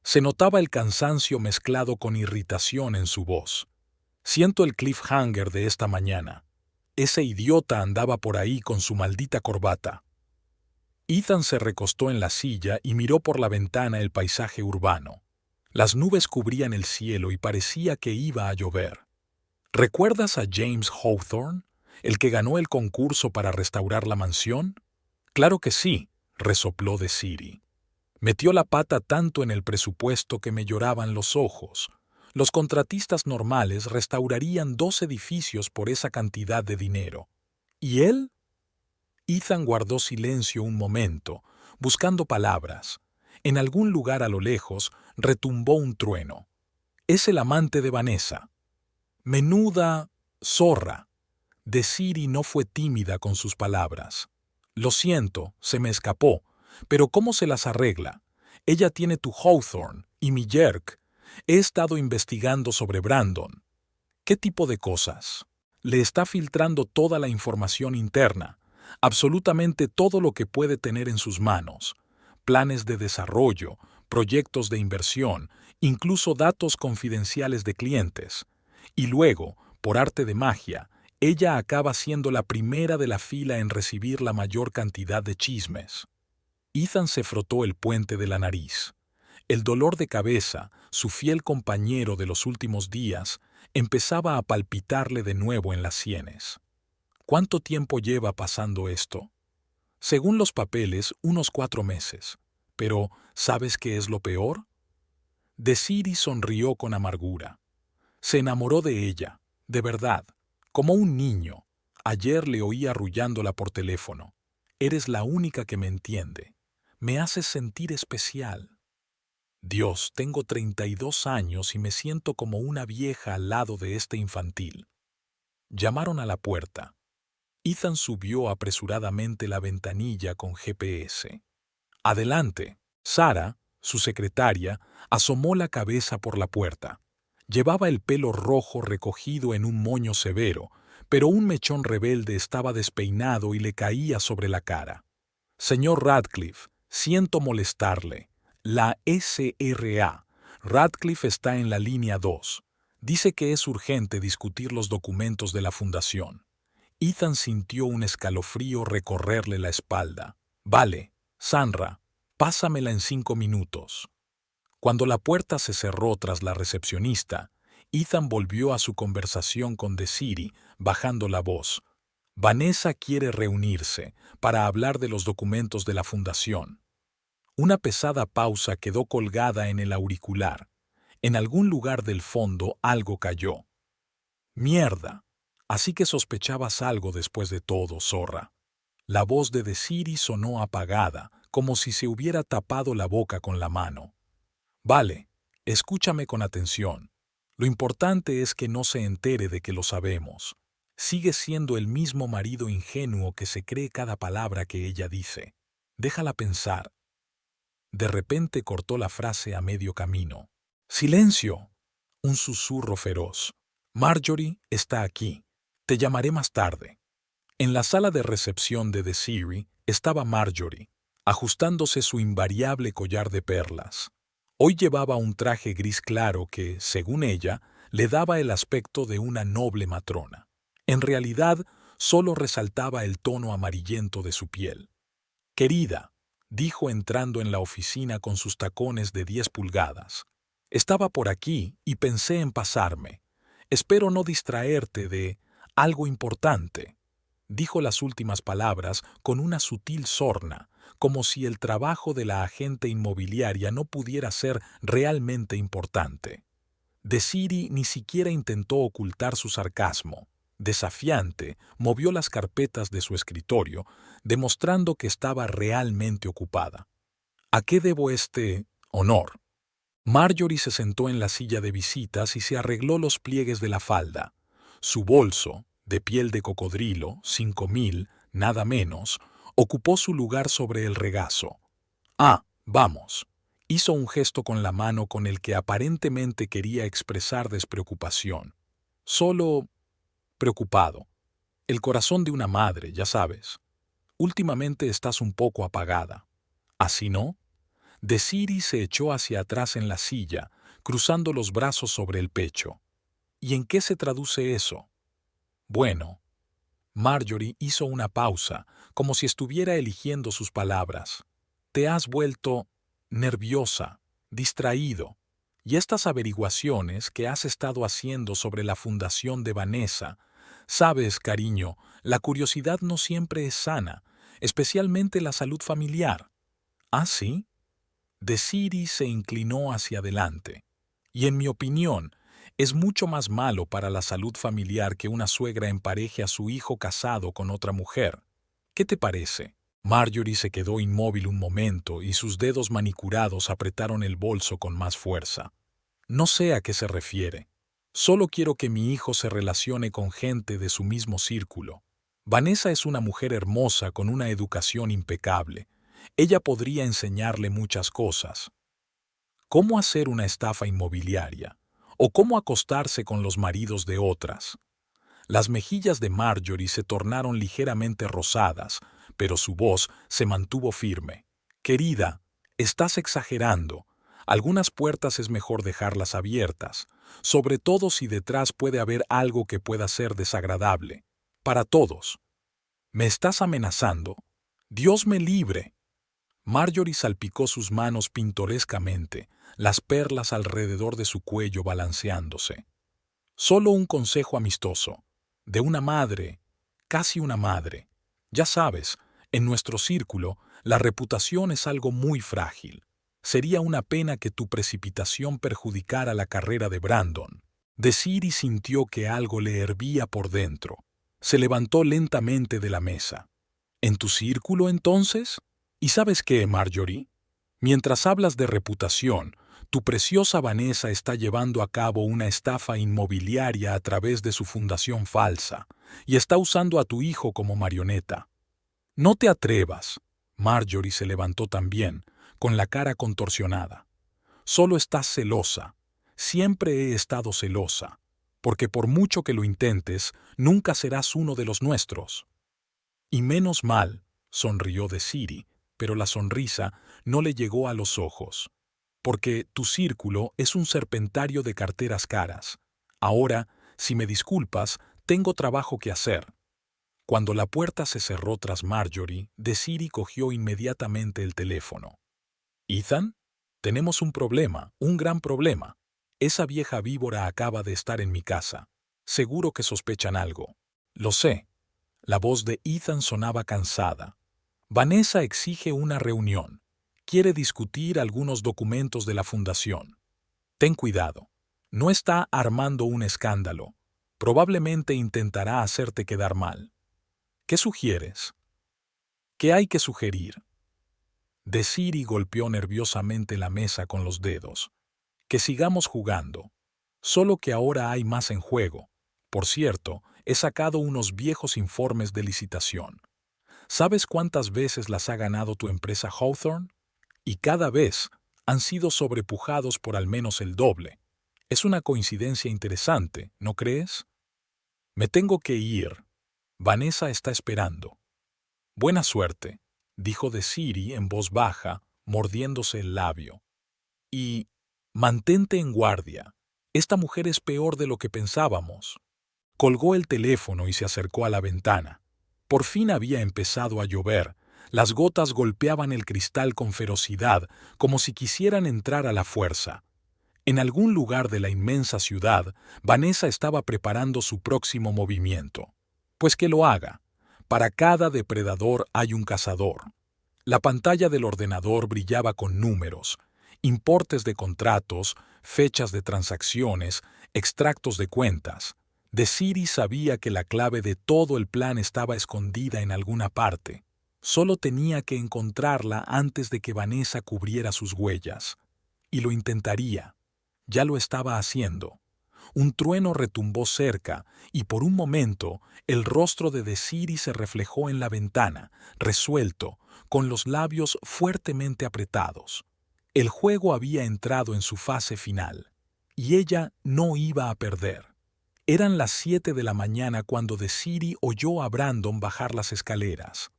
Se notaba el cansancio mezclado con irritación en su voz. Siento el cliffhanger de esta mañana. Ese idiota andaba por ahí con su maldita corbata. Ethan se recostó en la silla y miró por la ventana el paisaje urbano. Las nubes cubrían el cielo y parecía que iba a llover. ¿Recuerdas a James Hawthorne, el que ganó el concurso para restaurar la mansión? Claro que sí, resopló Desiree. Metió la pata tanto en el presupuesto que me lloraban los ojos. Los contratistas normales restaurarían 2 edificios por esa cantidad de dinero. ¿Y él? Ethan guardó silencio un momento, buscando palabras. En algún lugar a lo lejos retumbó un trueno. Es el amante de Vanessa. Menuda zorra. Desiree no fue tímida con sus palabras. Lo siento, se me escapó, pero ¿cómo se las arregla? Ella tiene tu Hawthorne y mi Yerk. He estado investigando sobre Brandon. ¿Qué tipo de cosas? Le está filtrando toda la información interna, absolutamente todo lo que puede tener en sus manos. Planes de desarrollo, proyectos de inversión, incluso datos confidenciales de clientes. Y luego, por arte de magia, ella acaba siendo la primera de la fila en recibir la mayor cantidad de chismes. Ethan se frotó el puente de la nariz. El dolor de cabeza, su fiel compañero de los últimos días, empezaba a palpitarle de nuevo en las sienes. ¿Cuánto tiempo lleva pasando esto? Según los papeles, unos 4 meses. Pero, ¿sabes qué es lo peor? Desiree sonrió con amargura. Se enamoró de ella, de verdad, como un niño. Ayer le oí arrullándola por teléfono. Eres la única que me entiende. Me haces sentir especial. Dios, tengo 32 años y me siento como una vieja al lado de este infantil. Llamaron a la puerta. Ethan subió apresuradamente la ventanilla con GPS. Adelante. Sara, su secretaria, asomó la cabeza por la puerta. Llevaba el pelo rojo recogido en un moño severo, pero un mechón rebelde estaba despeinado y le caía sobre la cara. Señor Radcliffe, siento molestarle. La SRA. Radcliffe está en la línea 2. Dice que es urgente discutir los documentos de la fundación. Ethan sintió un escalofrío recorrerle la espalda. Vale, Sandra, pásamela en 5 minutos. Cuando la puerta se cerró tras la recepcionista, Ethan volvió a su conversación con Desiree, bajando la voz. Vanessa quiere reunirse para hablar de los documentos de la fundación. Una pesada pausa quedó colgada en el auricular. En algún lugar del fondo algo cayó. Mierda. Así que sospechabas algo después de todo, zorra. La voz de Desiree sonó apagada, como si se hubiera tapado la boca con la mano. Vale, escúchame con atención. Lo importante es que no se entere de que lo sabemos. Sigue siendo el mismo marido ingenuo que se cree cada palabra que ella dice. Déjala pensar. De repente cortó la frase a medio camino. ¡Silencio! Un susurro feroz. Marjorie está aquí. Te llamaré más tarde. En la sala de recepción de Desiree estaba Marjorie, ajustándose su invariable collar de perlas. Hoy llevaba un traje gris claro que, según ella, le daba el aspecto de una noble matrona. En realidad, solo resaltaba el tono amarillento de su piel. «Querida», dijo entrando en la oficina con sus tacones de 10 pulgadas. «Estaba por aquí y pensé en pasarme. Espero no distraerte de algo importante». Dijo las últimas palabras con una sutil sorna, como si el trabajo de la agente inmobiliaria no pudiera ser realmente importante. Desiree ni siquiera intentó ocultar su sarcasmo. Desafiante, movió las carpetas de su escritorio, demostrando que estaba realmente ocupada. ¿A qué debo este honor? Marjorie se sentó en la silla de visitas y se arregló los pliegues de la falda. Su bolso, de piel de cocodrilo, 5.000, nada menos, ocupó su lugar sobre el regazo. «Ah, vamos». Hizo un gesto con la mano con el que aparentemente quería expresar despreocupación. Solo preocupado. El corazón de una madre, ya sabes. Últimamente estás un poco apagada. ¿Así no? Desiree se echó hacia atrás en la silla, cruzando los brazos sobre el pecho. ¿Y en qué se traduce eso? Bueno. Marjorie hizo una pausa, como si estuviera eligiendo sus palabras. Te has vuelto nerviosa, distraído, y estas averiguaciones que has estado haciendo sobre la fundación de Vanessa. Sabes, cariño, la curiosidad no siempre es sana, especialmente la salud familiar. ¿Ah, sí? Desiree se inclinó hacia adelante. Y en mi opinión, es mucho más malo para la salud familiar que una suegra empareje a su hijo casado con otra mujer. ¿Qué te parece? Marjorie se quedó inmóvil un momento y sus dedos manicurados apretaron el bolso con más fuerza. No sé a qué se refiere. Solo quiero que mi hijo se relacione con gente de su mismo círculo. Vanessa es una mujer hermosa con una educación impecable. Ella podría enseñarle muchas cosas. ¿Cómo hacer una estafa inmobiliaria? ¿O cómo acostarse con los maridos de otras? Las mejillas de Marjorie se tornaron ligeramente rosadas, pero su voz se mantuvo firme. Querida, estás exagerando. Algunas puertas es mejor dejarlas abiertas, sobre todo si detrás puede haber algo que pueda ser desagradable. Para todos. ¿Me estás amenazando? ¡Dios me libre! Marjorie salpicó sus manos pintorescamente, las perlas alrededor de su cuello balanceándose. Solo un consejo amistoso. De una madre, casi una madre. Ya sabes, en nuestro círculo, la reputación es algo muy frágil. Sería una pena que tu precipitación perjudicara la carrera de Brandon. Desiree sintió que algo le hervía por dentro. Se levantó lentamente de la mesa. ¿En tu círculo, entonces? ¿Y sabes qué, Marjorie? Mientras hablas de reputación, tu preciosa Vanessa está llevando a cabo una estafa inmobiliaria a través de su fundación falsa y está usando a tu hijo como marioneta. No te atrevas. Marjorie se levantó también, con la cara contorsionada. Solo estás celosa. Siempre he estado celosa, porque por mucho que lo intentes, nunca serás uno de los nuestros. Y menos mal, sonrió Desiree, pero la sonrisa no le llegó a los ojos. Porque tu círculo es un serpentario de carteras caras. Ahora, si me disculpas, tengo trabajo que hacer. Cuando la puerta se cerró tras Marjorie, Desiree cogió inmediatamente el teléfono. «Ethan, tenemos un problema, un gran problema. Esa vieja víbora acaba de estar en mi casa. Seguro que sospechan algo». «Lo sé». La voz de Ethan sonaba cansada. «Vanessa exige una reunión. Quiere discutir algunos documentos de la fundación. Ten cuidado. No está armando un escándalo. Probablemente intentará hacerte quedar mal. ¿Qué sugieres?» «¿Qué hay que sugerir?» Desiree golpeó nerviosamente la mesa con los dedos. «Que sigamos jugando. Solo que ahora hay más en juego. Por cierto, He sacado unos viejos informes de licitación. ¿Sabes cuántas veces las ha ganado tu empresa Hawthorne? Y cada vez han sido sobrepujados por al menos el doble. Es una coincidencia interesante, ¿no crees? Me tengo que ir. Vanessa está esperando. Buena suerte, dijo Desiree en voz baja, mordiéndose el labio. Y mantente en guardia. Esta mujer es peor de lo que pensábamos. Colgó el teléfono y se acercó a la ventana. Por fin había empezado a llover. Las gotas golpeaban el cristal con ferocidad, como si quisieran entrar a la fuerza. En algún lugar de la inmensa ciudad, Vanessa estaba preparando su próximo movimiento. Pues que lo haga. Para cada depredador hay un cazador. La pantalla del ordenador brillaba con números, importes de contratos, fechas de transacciones, extractos de cuentas. Desiree sabía que la clave de todo el plan estaba escondida en alguna parte. Solo tenía que encontrarla antes de que Vanessa cubriera sus huellas. Y lo intentaría. Ya lo estaba haciendo. Un trueno retumbó cerca y por un momento el rostro de Desiree se reflejó en la ventana, resuelto, con los labios fuertemente apretados. El juego había entrado en su fase final, y ella no iba a perder. Eran las 7 de la mañana cuando Desiree oyó a Brandon bajar las escaleras.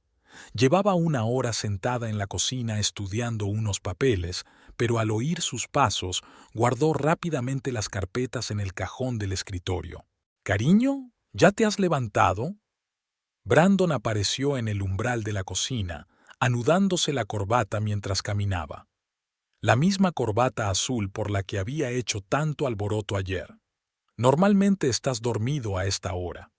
Llevaba una hora sentada en la cocina estudiando unos papeles, pero al oír sus pasos, guardó rápidamente las carpetas en el cajón del escritorio. «Cariño, ¿ya te has levantado?» Brandon apareció en el umbral de la cocina, anudándose la corbata mientras caminaba. La misma corbata azul por la que había hecho tanto alboroto ayer. «Normalmente estás dormido a esta hora.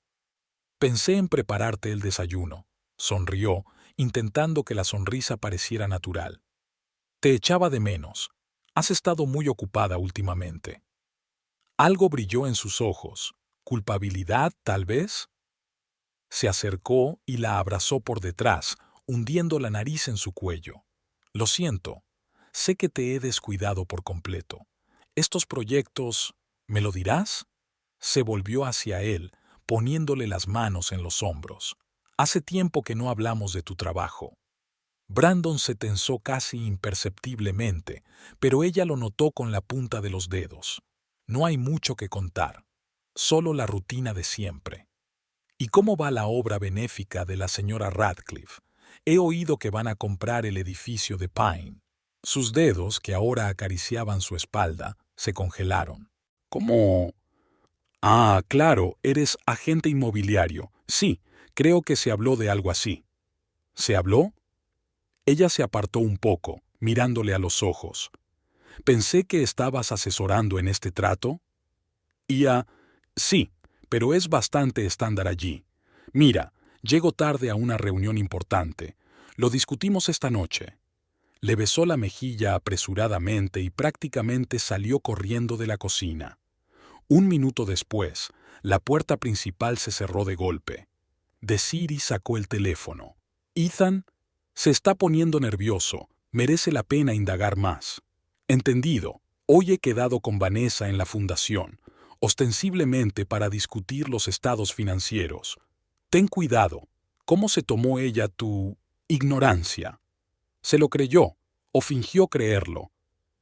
Pensé en prepararte el desayuno», sonrió, intentando que la sonrisa pareciera natural. «Te echaba de menos. Has estado muy ocupada últimamente». Algo brilló en sus ojos. ¿Culpabilidad, tal vez? Se acercó y la abrazó por detrás, hundiendo la nariz en su cuello. «Lo siento. Sé que te he descuidado por completo. Estos proyectos, ¿me lo dirás?» Se volvió hacia él, poniéndole las manos en los hombros. «Hace tiempo que no hablamos de tu trabajo». Brandon se tensó casi imperceptiblemente, pero ella lo notó con la punta de los dedos. No hay mucho que contar, solo la rutina de siempre. ¿Y cómo va la obra benéfica de la señora Radcliffe? He oído que van a comprar el edificio de Pine. Sus dedos, que ahora acariciaban su espalda, se congelaron. ¿Cómo? Ah, claro, eres agente inmobiliario. Sí, creo que se habló de algo así. ¿Se habló? Ella se apartó un poco, mirándole a los ojos. Pensé que estabas asesorando en este trato. Sí, pero es bastante estándar allí. Mira, llego tarde a una reunión importante. Lo discutimos esta noche. Le besó la mejilla apresuradamente y prácticamente salió corriendo de la cocina. Un minuto después, la puerta principal se cerró de golpe. Desiree sacó el teléfono. «Ethan, se está poniendo nervioso. Merece la pena indagar más». «Entendido. Hoy he quedado con Vanessa en la fundación, ostensiblemente para discutir los estados financieros. Ten cuidado. ¿Cómo se tomó ella tu ignorancia? ¿Se lo creyó o fingió creerlo?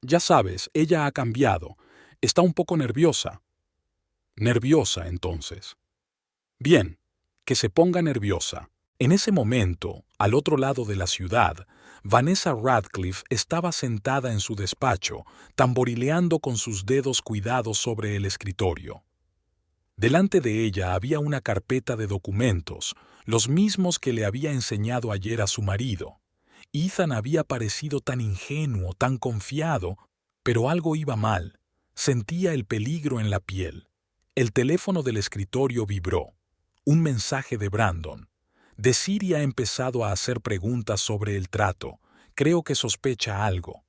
Ya sabes, ella ha cambiado. Está un poco nerviosa». «Nerviosa, entonces». «Bien, que se ponga nerviosa». En ese momento, al otro lado de la ciudad, Vanessa Radcliffe estaba sentada en su despacho, tamborileando con sus dedos cuidados sobre el escritorio. Delante de ella había una carpeta de documentos, los mismos que le había enseñado ayer a su marido. Ethan había parecido tan ingenuo, tan confiado, pero algo iba mal. Sentía el peligro en la piel. El teléfono del escritorio vibró. Un mensaje de Brandon. Desiree ha empezado a hacer preguntas sobre el trato. Creo que sospecha algo.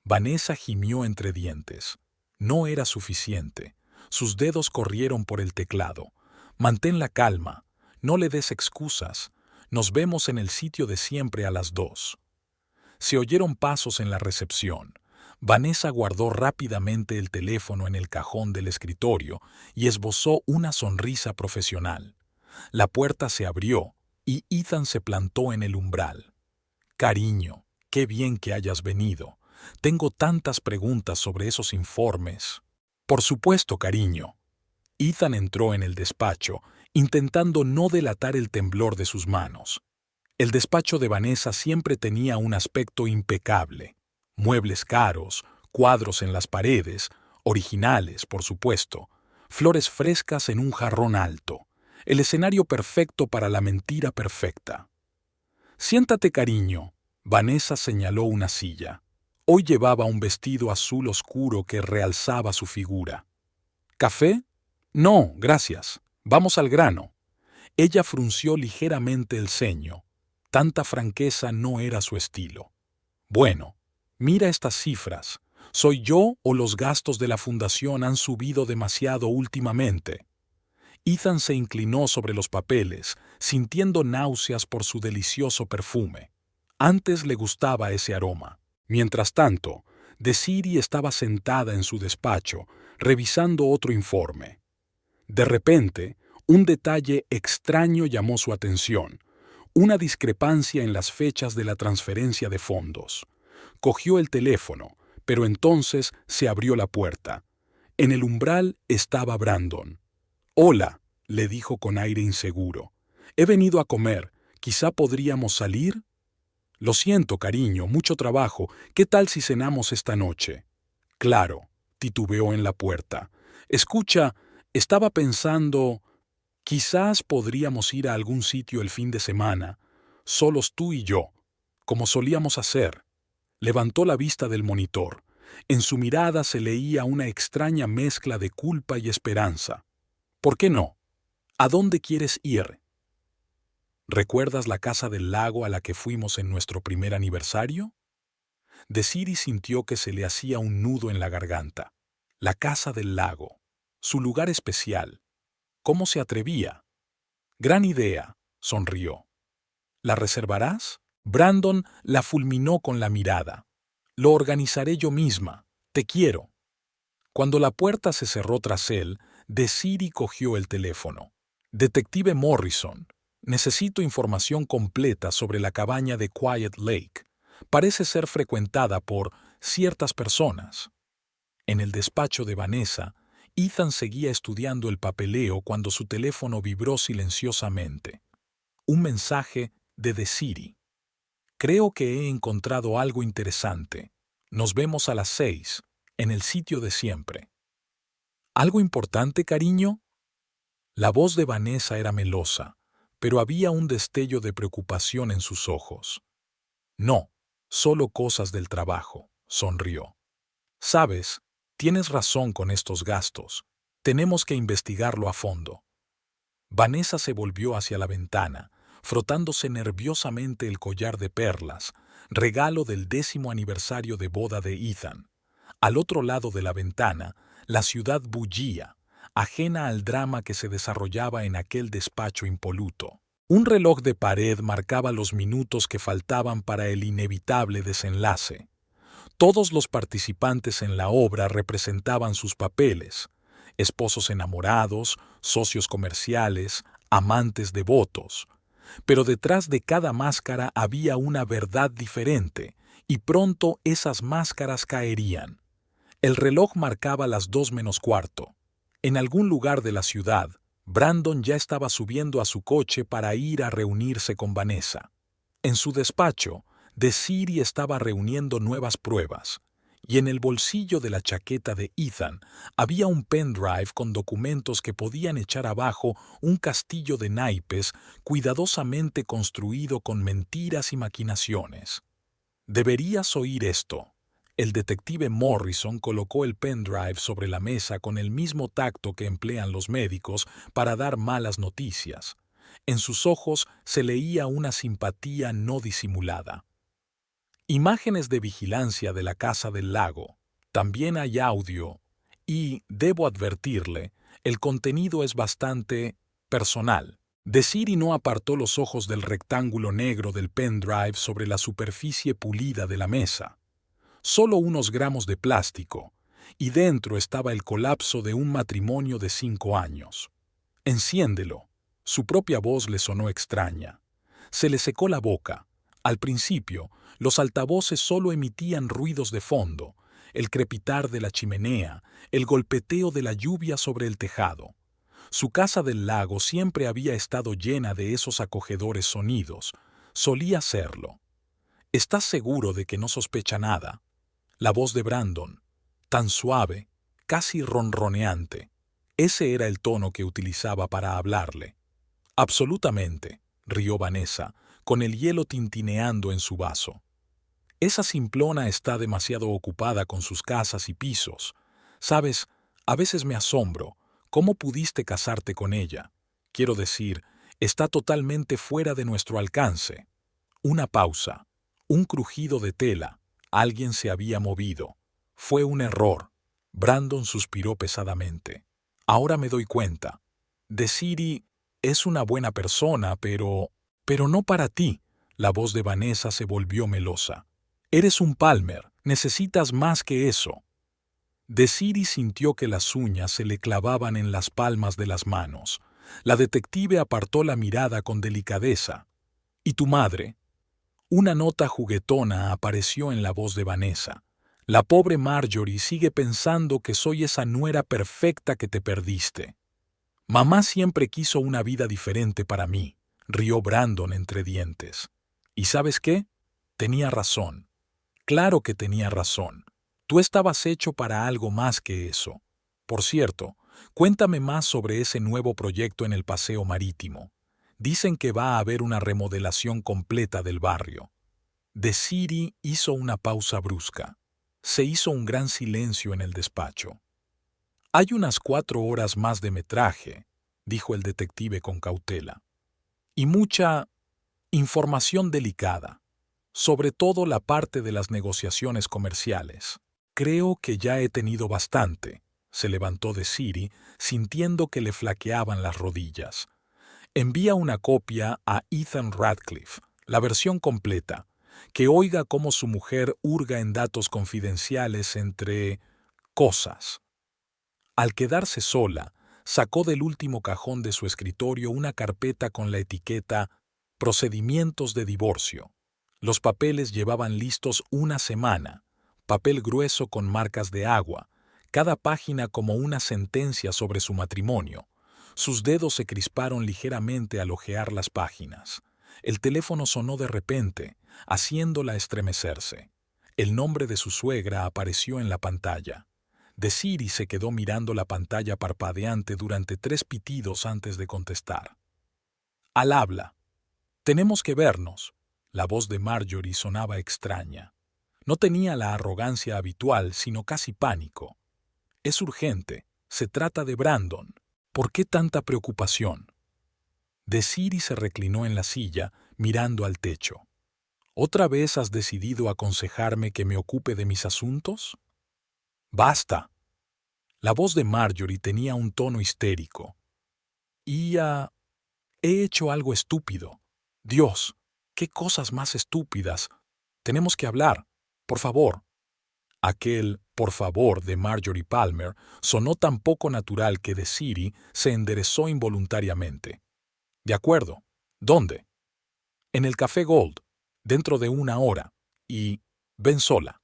Vanessa gimió entre dientes. No era suficiente. Sus dedos corrieron por el teclado. «Mantén la calma. No le des excusas. Nos vemos en el sitio de siempre a las 2». Se oyeron pasos en la recepción. Vanessa guardó rápidamente el teléfono en el cajón del escritorio y esbozó una sonrisa profesional. La puerta se abrió y Ethan se plantó en el umbral. Cariño, qué bien que hayas venido. Tengo tantas preguntas sobre esos informes. Por supuesto, cariño. Ethan entró en el despacho, intentando no delatar el temblor de sus manos. El despacho de Vanessa siempre tenía un aspecto impecable. Muebles caros, cuadros en las paredes, originales, por supuesto, flores frescas en un jarrón alto, el escenario perfecto para la mentira perfecta. Siéntate, cariño. Vanessa señaló una silla. Hoy llevaba un vestido azul oscuro que realzaba su figura. ¿Café? No, gracias. Vamos al grano. Ella frunció ligeramente el ceño. Tanta franqueza no era su estilo. Bueno, mira estas cifras. ¿Soy yo o los gastos de la fundación han subido demasiado últimamente? Ethan se inclinó sobre los papeles, sintiendo náuseas por su delicioso perfume. Antes le gustaba ese aroma. Mientras tanto, Desiree estaba sentada en su despacho, revisando otro informe. De repente, un detalle extraño llamó su atención. Una discrepancia en las fechas de la transferencia de fondos. Cogió el teléfono, pero entonces se abrió la puerta. En el umbral estaba Brandon. «Hola», le dijo con aire inseguro. «He venido a comer. ¿Quizá podríamos salir?» «Lo siento, cariño, mucho trabajo. ¿Qué tal si cenamos esta noche?» «Claro», titubeó en la puerta. «Escucha, estaba pensando... Quizás podríamos ir a algún sitio el fin de semana, solos tú y yo, como solíamos hacer». Levantó la vista del monitor. En su mirada se leía una extraña mezcla de culpa y esperanza. «¿Por qué no? ¿A dónde quieres ir?» ¿Recuerdas la casa del lago a la que fuimos en nuestro primer aniversario? Desiree sintió que se le hacía un nudo en la garganta. La casa del lago. Su lugar especial. ¿Cómo se atrevía? «Gran idea», sonrió. «¿La reservarás?» Brandon la fulminó con la mirada. «Lo organizaré yo misma. Te quiero». Cuando la puerta se cerró tras él, Desiree cogió el teléfono. «Detective Morrison, necesito información completa sobre la cabaña de Quiet Lake. Parece ser frecuentada por ciertas personas». En el despacho de Vanessa, Ethan seguía estudiando el papeleo cuando su teléfono vibró silenciosamente. Un mensaje de Desiree. «Creo que he encontrado algo interesante. Nos vemos a las 6, en el sitio de siempre». «¿Algo importante, cariño?» La voz de Vanessa era melosa, pero había un destello de preocupación en sus ojos. «No, solo cosas del trabajo», sonrió. «Sabes, tienes razón con estos gastos. Tenemos que investigarlo a fondo». Vanessa se volvió hacia la ventana, frotándose nerviosamente el collar de perlas, regalo del 10º aniversario de boda de Ethan. Al otro lado de la ventana, la ciudad bullía, ajena al drama que se desarrollaba en aquel despacho impoluto. Un reloj de pared marcaba los minutos que faltaban para el inevitable desenlace. Todos los participantes en la obra representaban sus papeles: esposos enamorados, socios comerciales, amantes devotos. Pero detrás de cada máscara había una verdad diferente, y pronto esas máscaras caerían. El reloj marcaba las 2:15. En algún lugar de la ciudad, Brandon ya estaba subiendo a su coche para ir a reunirse con Vanessa. En su despacho, Desiree estaba reuniendo nuevas pruebas, y en el bolsillo de la chaqueta de Ethan había un pendrive con documentos que podían echar abajo un castillo de naipes cuidadosamente construido con mentiras y maquinaciones. «Deberías oír esto». El detective Morrison colocó el pendrive sobre la mesa con el mismo tacto que emplean los médicos para dar malas noticias. En sus ojos se leía una simpatía no disimulada. «Imágenes de vigilancia de la casa del lago. También hay audio. Y, debo advertirle, el contenido es bastante personal». Desiree no apartó los ojos del rectángulo negro del pendrive sobre la superficie pulida de la mesa. solo unos gramos de plástico, y dentro estaba el colapso de un matrimonio de 5 años. Enciéndelo. Su propia voz le sonó extraña. Se le secó la boca. Al principio, los altavoces solo emitían ruidos de fondo, el crepitar de la chimenea, el golpeteo de la lluvia sobre el tejado. Su casa del lago siempre había estado llena de esos acogedores sonidos. Solía serlo. ¿Estás seguro de que no sospecha nada? La voz de Brandon, tan suave, casi ronroneante. Ese era el tono que utilizaba para hablarle. Absolutamente, rió Vanessa, con el hielo tintineando en su vaso. Esa simplona está demasiado ocupada con sus casas y pisos. Sabes, a veces me asombro. ¿Cómo pudiste casarte con ella? Quiero decir, está totalmente fuera de nuestro alcance. Una pausa, un crujido de tela. Alguien se había movido. Fue un error. Brandon suspiró pesadamente. Ahora me doy cuenta. Desiree es una buena persona, pero no para ti. La voz de Vanessa se volvió melosa. Eres un Palmer. Necesitas más que eso. Desiree sintió que las uñas se le clavaban en las palmas de las manos. La detective apartó la mirada con delicadeza. ¿Y tu madre? Una nota juguetona apareció en la voz de Vanessa. La pobre Marjorie sigue pensando que soy esa nuera perfecta que te perdiste. Mamá siempre quiso una vida diferente para mí, rió Brandon entre dientes. ¿Y sabes qué? Tenía razón. Claro que tenía razón. Tú estabas hecho para algo más que eso. Por cierto, cuéntame más sobre ese nuevo proyecto en el paseo marítimo. Dicen que va a haber una remodelación completa del barrio. Desiree hizo una pausa brusca. Se hizo un gran silencio en el despacho. Hay unas 4 horas más de metraje, dijo el detective con cautela. Y mucha información delicada, sobre todo la parte de las negociaciones comerciales. Creo que ya he tenido bastante, se levantó Desiree, sintiendo que le flaqueaban las rodillas. Envía una copia a Ethan Radcliffe, la versión completa, que oiga cómo su mujer hurga en datos confidenciales entre cosas. Al quedarse sola, sacó del último cajón de su escritorio una carpeta con la etiqueta Procedimientos de divorcio. Los papeles llevaban listos una semana, papel grueso con marcas de agua, cada página como una sentencia sobre su matrimonio. Sus dedos se crisparon ligeramente al hojear las páginas. El teléfono sonó de repente, haciéndola estremecerse. El nombre de su suegra apareció en la pantalla. Desiree se quedó mirando la pantalla parpadeante durante 3 pitidos antes de contestar. Al habla. Tenemos que vernos. La voz de Marjorie sonaba extraña. No tenía la arrogancia habitual, sino casi pánico. Es urgente. Se trata de Brandon. ¿Por qué tanta preocupación? Desiree se reclinó en la silla, mirando al techo. ¿Otra vez has decidido aconsejarme que me ocupe de mis asuntos? ¡Basta! La voz de Marjorie tenía un tono histérico. He hecho algo estúpido. Dios, qué cosas más estúpidas. Tenemos que hablar. Por favor. Aquel por favor de Marjorie Palmer sonó tan poco natural que Desiree se enderezó involuntariamente. De acuerdo. ¿Dónde? En el Café Gold, dentro de 1 hora. Y ven sola.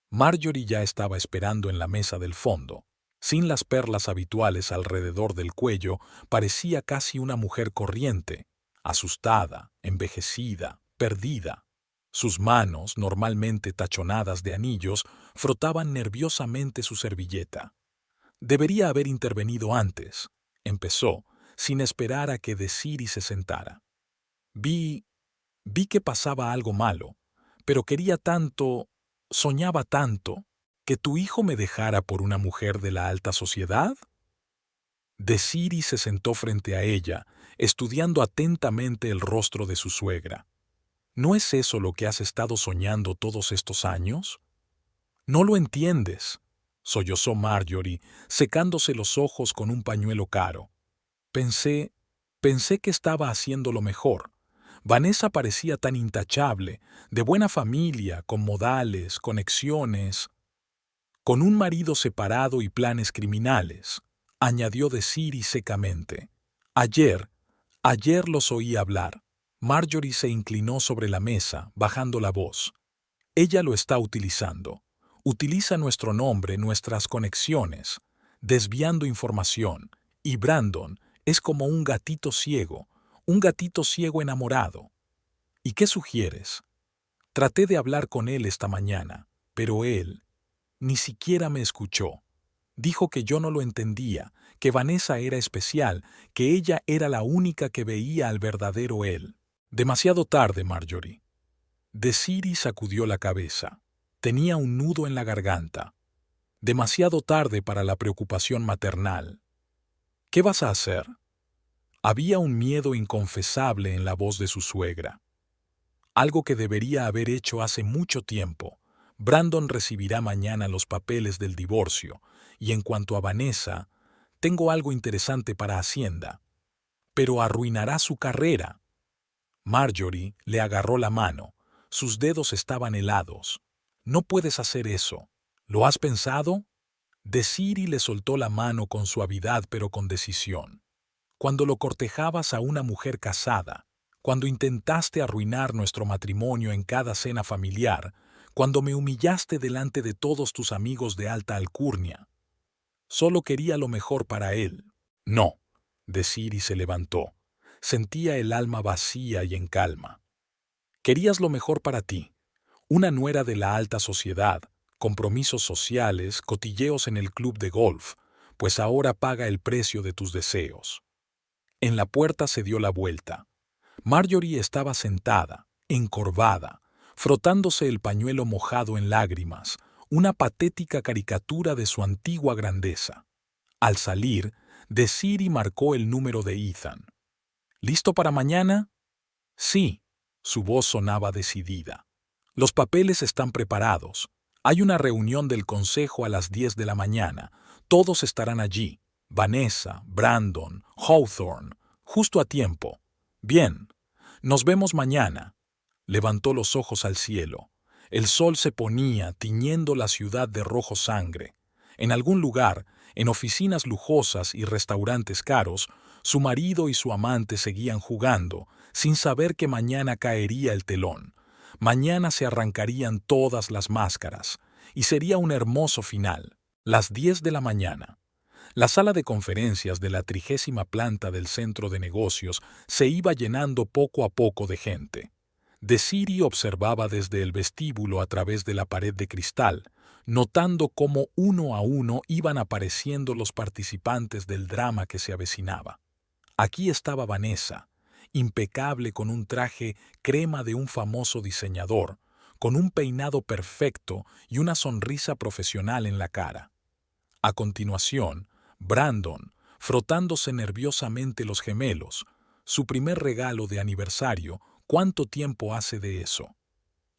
Marjorie ya estaba esperando en la mesa del fondo. Sin las perlas habituales alrededor del cuello, parecía casi una mujer corriente, asustada, envejecida, perdida. Sus manos, normalmente tachonadas de anillos, frotaban nerviosamente su servilleta. Debería haber intervenido antes, empezó, sin esperar a que Desiree se sentara. Vi que pasaba algo malo, pero quería tanto, soñaba tanto, que tu hijo me dejara por una mujer de la alta sociedad. Desiree se sentó frente a ella, estudiando atentamente el rostro de su suegra. ¿No es eso lo que has estado soñando todos estos años? No lo entiendes, sollozó Marjorie, secándose los ojos con un pañuelo caro. Pensé que estaba haciendo lo mejor. Vanessa parecía tan intachable, de buena familia, con modales, conexiones, con un marido separado y planes criminales, añadió Desiree secamente. Ayer los oí hablar. Marjorie se inclinó sobre la mesa, bajando la voz. Ella lo está utilizando. Utiliza nuestro nombre, nuestras conexiones, desviando información. Y Brandon es como un gatito ciego enamorado. ¿Y qué sugieres? Traté de hablar con él esta mañana, pero él ni siquiera me escuchó. Dijo que yo no lo entendía, que Vanessa era especial, que ella era la única que veía al verdadero él. Demasiado tarde, Marjorie. Desiree sacudió la cabeza. Tenía un nudo en la garganta. Demasiado tarde para la preocupación maternal. ¿Qué vas a hacer? Había un miedo inconfesable en la voz de su suegra. Algo que debería haber hecho hace mucho tiempo. Brandon recibirá mañana los papeles del divorcio, y en cuanto a Vanessa, tengo algo interesante para Hacienda. Pero arruinará su carrera. Marjorie le agarró la mano. Sus dedos estaban helados. No puedes hacer eso. ¿Lo has pensado? Desiree le soltó la mano con suavidad pero con decisión. Cuando lo cortejabas a una mujer casada, cuando intentaste arruinar nuestro matrimonio en cada cena familiar, cuando me humillaste delante de todos tus amigos de alta alcurnia. Solo quería lo mejor para él. No. Desiree se levantó. Sentía el alma vacía y en calma. Querías lo mejor para ti. Una nuera de la alta sociedad, compromisos sociales, cotilleos en el club de golf, pues ahora paga el precio de tus deseos. En la puerta se dio la vuelta. Marjorie estaba sentada, encorvada, frotándose el pañuelo mojado en lágrimas, una patética caricatura de su antigua grandeza. Al salir, Desiree marcó el número de Ethan. ¿Listo para mañana? Sí. Su voz sonaba decidida. Los papeles están preparados. Hay una reunión del consejo a las 10 de la mañana. Todos estarán allí. Vanessa, Brandon, Hawthorne, justo a tiempo. Bien, nos vemos mañana. Levantó los ojos al cielo. El sol se ponía, tiñendo la ciudad de rojo sangre. En algún lugar, en oficinas lujosas y restaurantes caros, su marido y su amante seguían jugando, sin saber que mañana caería el telón. Mañana se arrancarían todas las máscaras, y sería un hermoso final. Las 10 de la mañana. La sala de conferencias de la 30ª planta del centro de negocios se iba llenando poco a poco de gente. Desiree observaba desde el vestíbulo a través de la pared de cristal, notando cómo uno a uno iban apareciendo los participantes del drama que se avecinaba. Aquí estaba Vanessa, impecable con un traje crema de un famoso diseñador, con un peinado perfecto y una sonrisa profesional en la cara. A continuación, Brandon, frotándose nerviosamente los gemelos, su primer regalo de aniversario. ¿Cuánto tiempo hace de eso?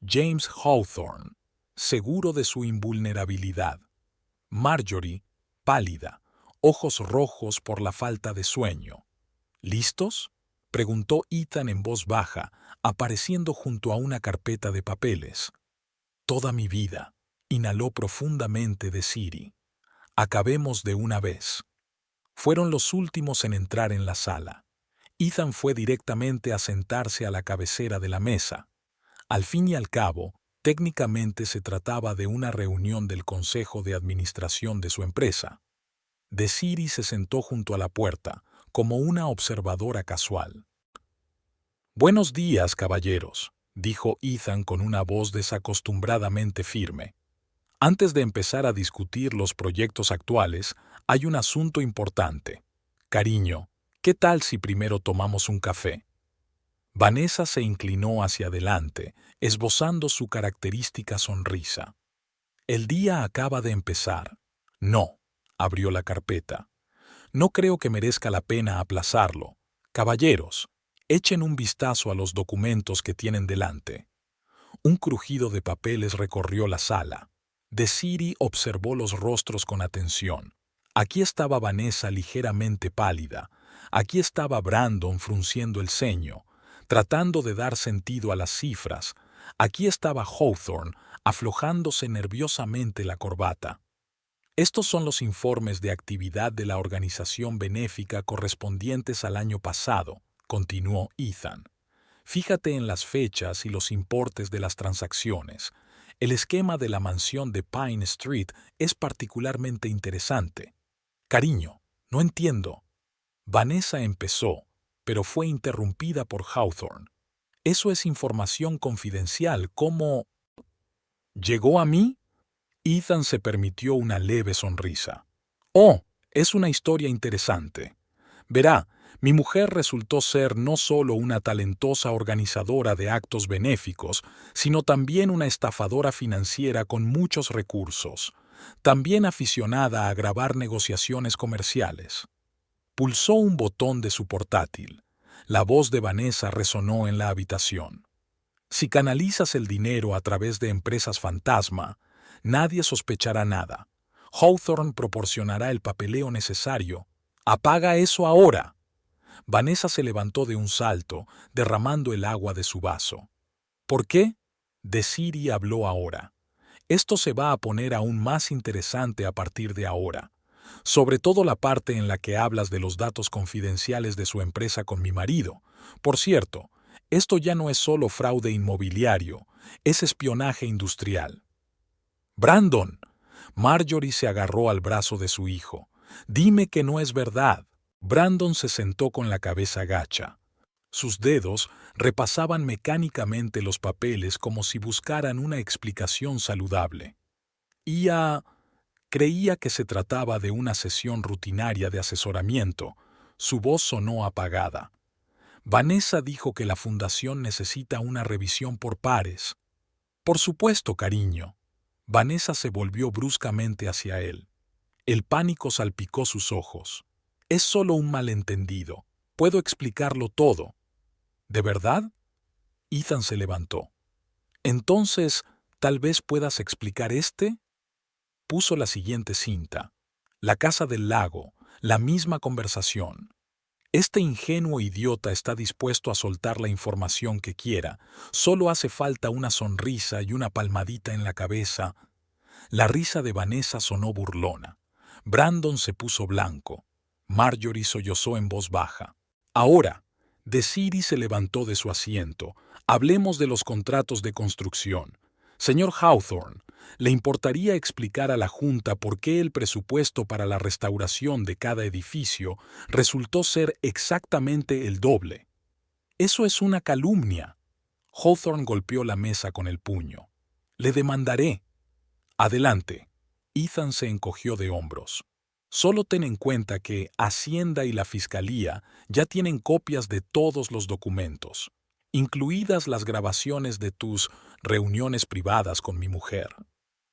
James Hawthorne, seguro de su invulnerabilidad. Marjorie, pálida, ojos rojos por la falta de sueño. ¿Listos? Preguntó Ethan en voz baja, apareciendo junto a una carpeta de papeles. Toda mi vida, inhaló profundamente Desiree. Acabemos de una vez. Fueron los últimos en entrar en la sala. Ethan fue directamente a sentarse a la cabecera de la mesa. Al fin y al cabo, técnicamente se trataba de una reunión del consejo de administración de su empresa. Desiree se sentó junto a la puerta, como una observadora casual. «Buenos días, caballeros», dijo Ethan con una voz desacostumbradamente firme. «Antes de empezar a discutir los proyectos actuales, hay un asunto importante. Cariño, ¿qué tal si primero tomamos un café?» Vanessa se inclinó hacia adelante, esbozando su característica sonrisa. «El día acaba de empezar». «No», abrió la carpeta. «No creo que merezca la pena aplazarlo. Caballeros, echen un vistazo a los documentos que tienen delante». Un crujido de papeles recorrió la sala. Desiree observó los rostros con atención. Aquí estaba Vanessa ligeramente pálida. Aquí estaba Brandon frunciendo el ceño. tratando de dar sentido a las cifras. Aquí estaba Hawthorne, aflojándose nerviosamente la corbata. Estos son los informes de actividad de la organización benéfica correspondientes al año pasado, continuó Ethan. Fíjate en las fechas y los importes de las transacciones. El esquema de la mansión de Pine Street es particularmente interesante. Cariño, no entiendo. Vanessa empezó, pero fue interrumpida por Hawthorne. Eso es información confidencial. ¿Cómo llegó a mí? Ethan se permitió una leve sonrisa. Oh, es una historia interesante. Verá, mi mujer resultó ser no solo una talentosa organizadora de actos benéficos, sino también una estafadora financiera con muchos recursos, también aficionada a grabar negociaciones comerciales. Pulsó un botón de su portátil. La voz de Vanessa resonó en la habitación. Si canalizas el dinero a través de empresas fantasma, nadie sospechará nada. Hawthorne proporcionará el papeleo necesario. ¡Apaga eso ahora! Vanessa se levantó de un salto, derramando el agua de su vaso. ¿Por qué? Desiree habló ahora. Esto se va a poner aún más interesante a partir de ahora. Sobre todo la parte en la que hablas de los datos confidenciales de su empresa con mi marido. Por cierto, esto ya no es solo fraude inmobiliario, es espionaje industrial. ¡Brandon! Marjorie se agarró al brazo de su hijo. Dime que no es verdad. Brandon se sentó con la cabeza gacha. Sus dedos repasaban mecánicamente los papeles como si buscaran una explicación saludable. Creía que se trataba de una sesión rutinaria de asesoramiento. Su voz sonó apagada. Vanessa dijo que la fundación necesita una revisión por pares. Por supuesto, cariño. Vanessa se volvió bruscamente hacia él. El pánico salpicó sus ojos. Es solo un malentendido. Puedo explicarlo todo. ¿De verdad? Ethan se levantó. Entonces, ¿tal vez puedas explicar este? Puso la siguiente cinta. La casa del lago, la misma conversación. Este ingenuo idiota está dispuesto a soltar la información que quiera. Solo hace falta una sonrisa y una palmadita en la cabeza. La risa de Vanessa sonó burlona. Brandon se puso blanco. Marjorie sollozó en voz baja. Ahora, Desiree se levantó de su asiento. Hablemos de los contratos de construcción. Señor Hawthorne, ¿le importaría explicar a la Junta por qué el presupuesto para la restauración de cada edificio resultó ser exactamente el doble? Eso es una calumnia. Hawthorne golpeó la mesa con el puño. Le demandaré. Adelante. Ethan se encogió de hombros. Solo ten en cuenta que Hacienda y la Fiscalía ya tienen copias de todos los documentos, incluidas las grabaciones de tus reuniones privadas con mi mujer.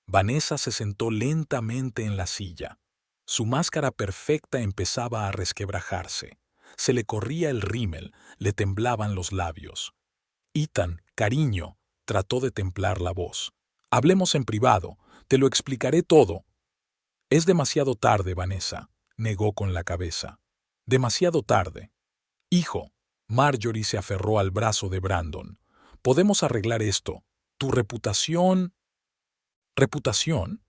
Vanessa se sentó lentamente en la silla. Su máscara perfecta empezaba a resquebrajarse. Se le corría el rímel, le temblaban los labios. Ethan, cariño, trató de templar la voz. Hablemos en privado, te lo explicaré todo. Es demasiado tarde, Vanessa, negó con la cabeza. Demasiado tarde. Hijo, Marjorie se aferró al brazo de Brandon. Podemos arreglar esto. Tu reputación... ¿Reputación?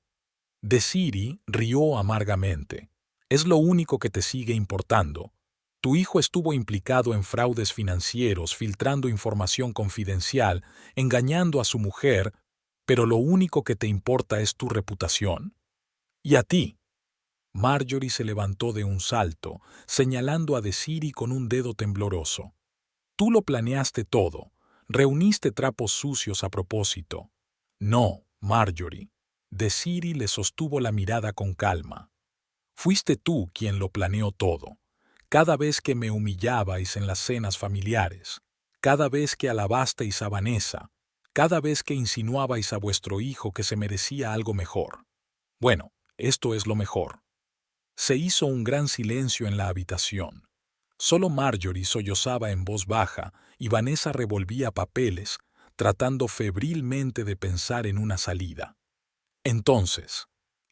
Desiree rió amargamente. Es lo único que te sigue importando. Tu hijo estuvo implicado en fraudes financieros, filtrando información confidencial, engañando a su mujer, pero lo único que te importa es tu reputación. ¿Y a ti? Marjorie se levantó de un salto, señalando a Desiree con un dedo tembloroso. Tú lo planeaste todo. Reuniste trapos sucios a propósito. No, Marjorie. Desiree le sostuvo la mirada con calma. Fuiste tú quien lo planeó todo. Cada vez que me humillabais en las cenas familiares, cada vez que alabasteis a Vanessa, cada vez que insinuabais a vuestro hijo que se merecía algo mejor. Bueno, esto es lo mejor. Se hizo un gran silencio en la habitación. Solo Marjorie sollozaba en voz baja y Vanessa revolvía papeles, tratando febrilmente de pensar en una salida. Entonces,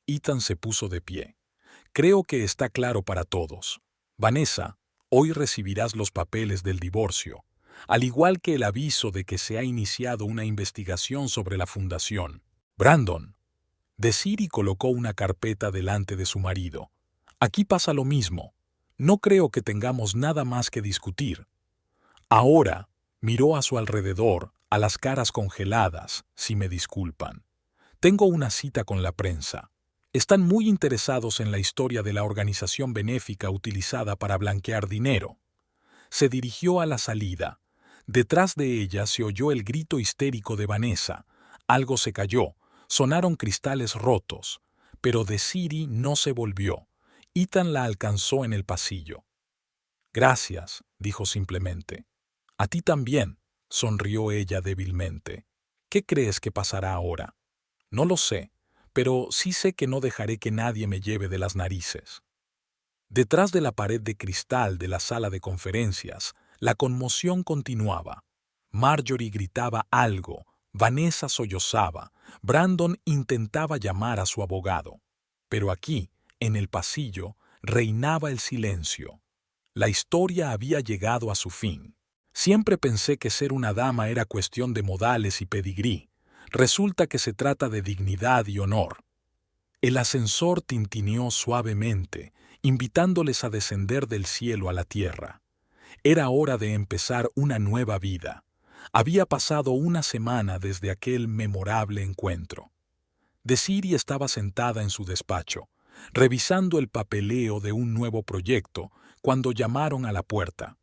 Ethan se puso de pie. Creo que está claro para todos. Vanessa, hoy recibirás los papeles del divorcio. al igual que el aviso de que se ha iniciado una investigación sobre la fundación. Brandon. Desiree colocó una carpeta delante de su marido. Aquí pasa lo mismo. No creo que tengamos nada más que discutir. Ahora miró a su alrededor, a las caras congeladas, si me disculpan. Tengo una cita con la prensa. Están muy interesados en la historia de la organización benéfica utilizada para blanquear dinero. Se dirigió a la salida. Detrás de ella se oyó el grito histérico de Vanessa. Algo se cayó, sonaron cristales rotos, pero Desiree no se volvió. Ethan la alcanzó en el pasillo. Gracias, dijo simplemente. A ti también, sonrió ella débilmente. ¿Qué crees que pasará ahora? No lo sé, pero sí sé que no dejaré que nadie me lleve de las narices. Detrás de la pared de cristal de la sala de conferencias, la conmoción continuaba. Marjorie gritaba algo, Vanessa sollozaba, Brandon intentaba llamar a su abogado. Pero aquí, en el pasillo, reinaba el silencio. La historia había llegado a su fin. Siempre pensé que ser una dama era cuestión de modales y pedigrí. Resulta que se trata de dignidad y honor. El ascensor tintineó suavemente, invitándoles a descender del cielo a la tierra. Era hora de empezar una nueva vida. Había pasado una semana desde aquel memorable encuentro. Desiree estaba sentada en su despacho, revisando el papeleo de un nuevo proyecto, cuando llamaron a la puerta.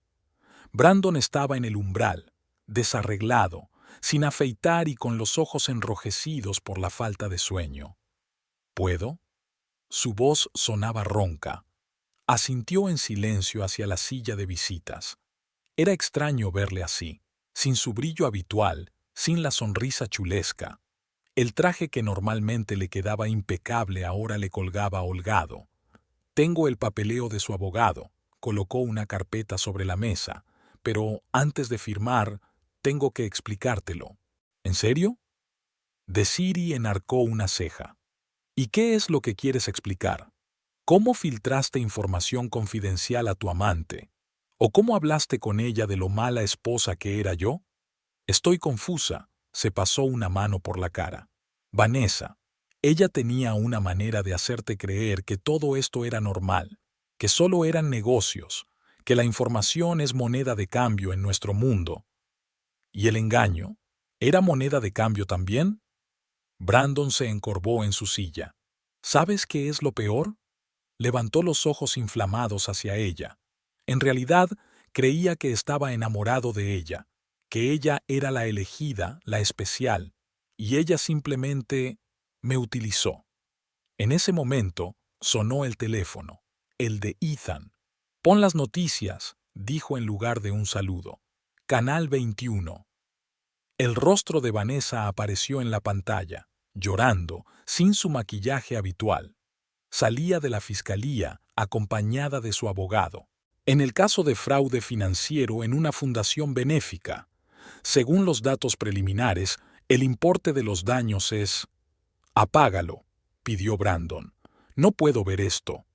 Brandon estaba en el umbral, desarreglado, sin afeitar y con los ojos enrojecidos por la falta de sueño. ¿Puedo? Su voz sonaba ronca. Asintió en silencio hacia la silla de visitas. Era extraño verle así, sin su brillo habitual, sin la sonrisa chulesca. El traje que normalmente le quedaba impecable ahora le colgaba holgado. Tengo el papeleo de su abogado. Colocó una carpeta sobre la mesa, pero antes de firmar, tengo que explicártelo. ¿En serio? Desiree enarcó una ceja. ¿Y qué es lo que quieres explicar? ¿Cómo filtraste información confidencial a tu amante? ¿O cómo hablaste con ella de lo mala esposa que era yo? Estoy confusa, se pasó una mano por la cara. Vanessa, ella tenía una manera de hacerte creer que todo esto era normal, que solo eran negocios, que la información es moneda de cambio en nuestro mundo. ¿Y el engaño? ¿Era moneda de cambio también? Brandon se encorvó en su silla. ¿Sabes qué es lo peor? Levantó los ojos inflamados hacia ella. En realidad, creía que estaba enamorado de ella, que ella era la elegida, la especial, y ella simplemente me utilizó. En ese momento, sonó el teléfono, el de Ethan. Pon las noticias, dijo en lugar de un saludo. Canal 21. El rostro de Vanessa apareció en la pantalla, llorando, sin su maquillaje habitual. Salía de la fiscalía, acompañada de su abogado. En el caso de fraude financiero en una fundación benéfica, según los datos preliminares, el importe de los daños es... Apágalo, pidió Brandon. No puedo ver esto.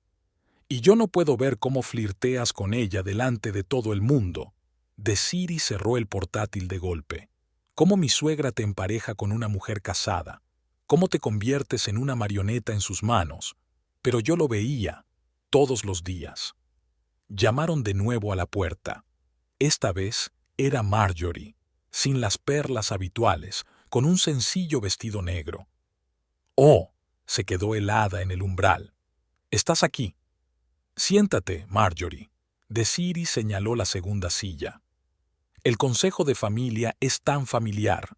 Y yo no puedo ver cómo flirteas con ella delante de todo el mundo. Desiree cerró el portátil de golpe. Cómo mi suegra te empareja con una mujer casada. Cómo te conviertes en una marioneta en sus manos. Pero yo lo veía, todos los días. Llamaron de nuevo a la puerta. Esta vez era Marjorie, sin las perlas habituales, con un sencillo vestido negro. «Oh», se quedó helada en el umbral. «Estás aquí». «Siéntate, Marjorie». Desiree señaló la segunda silla. «El consejo de familia es tan familiar».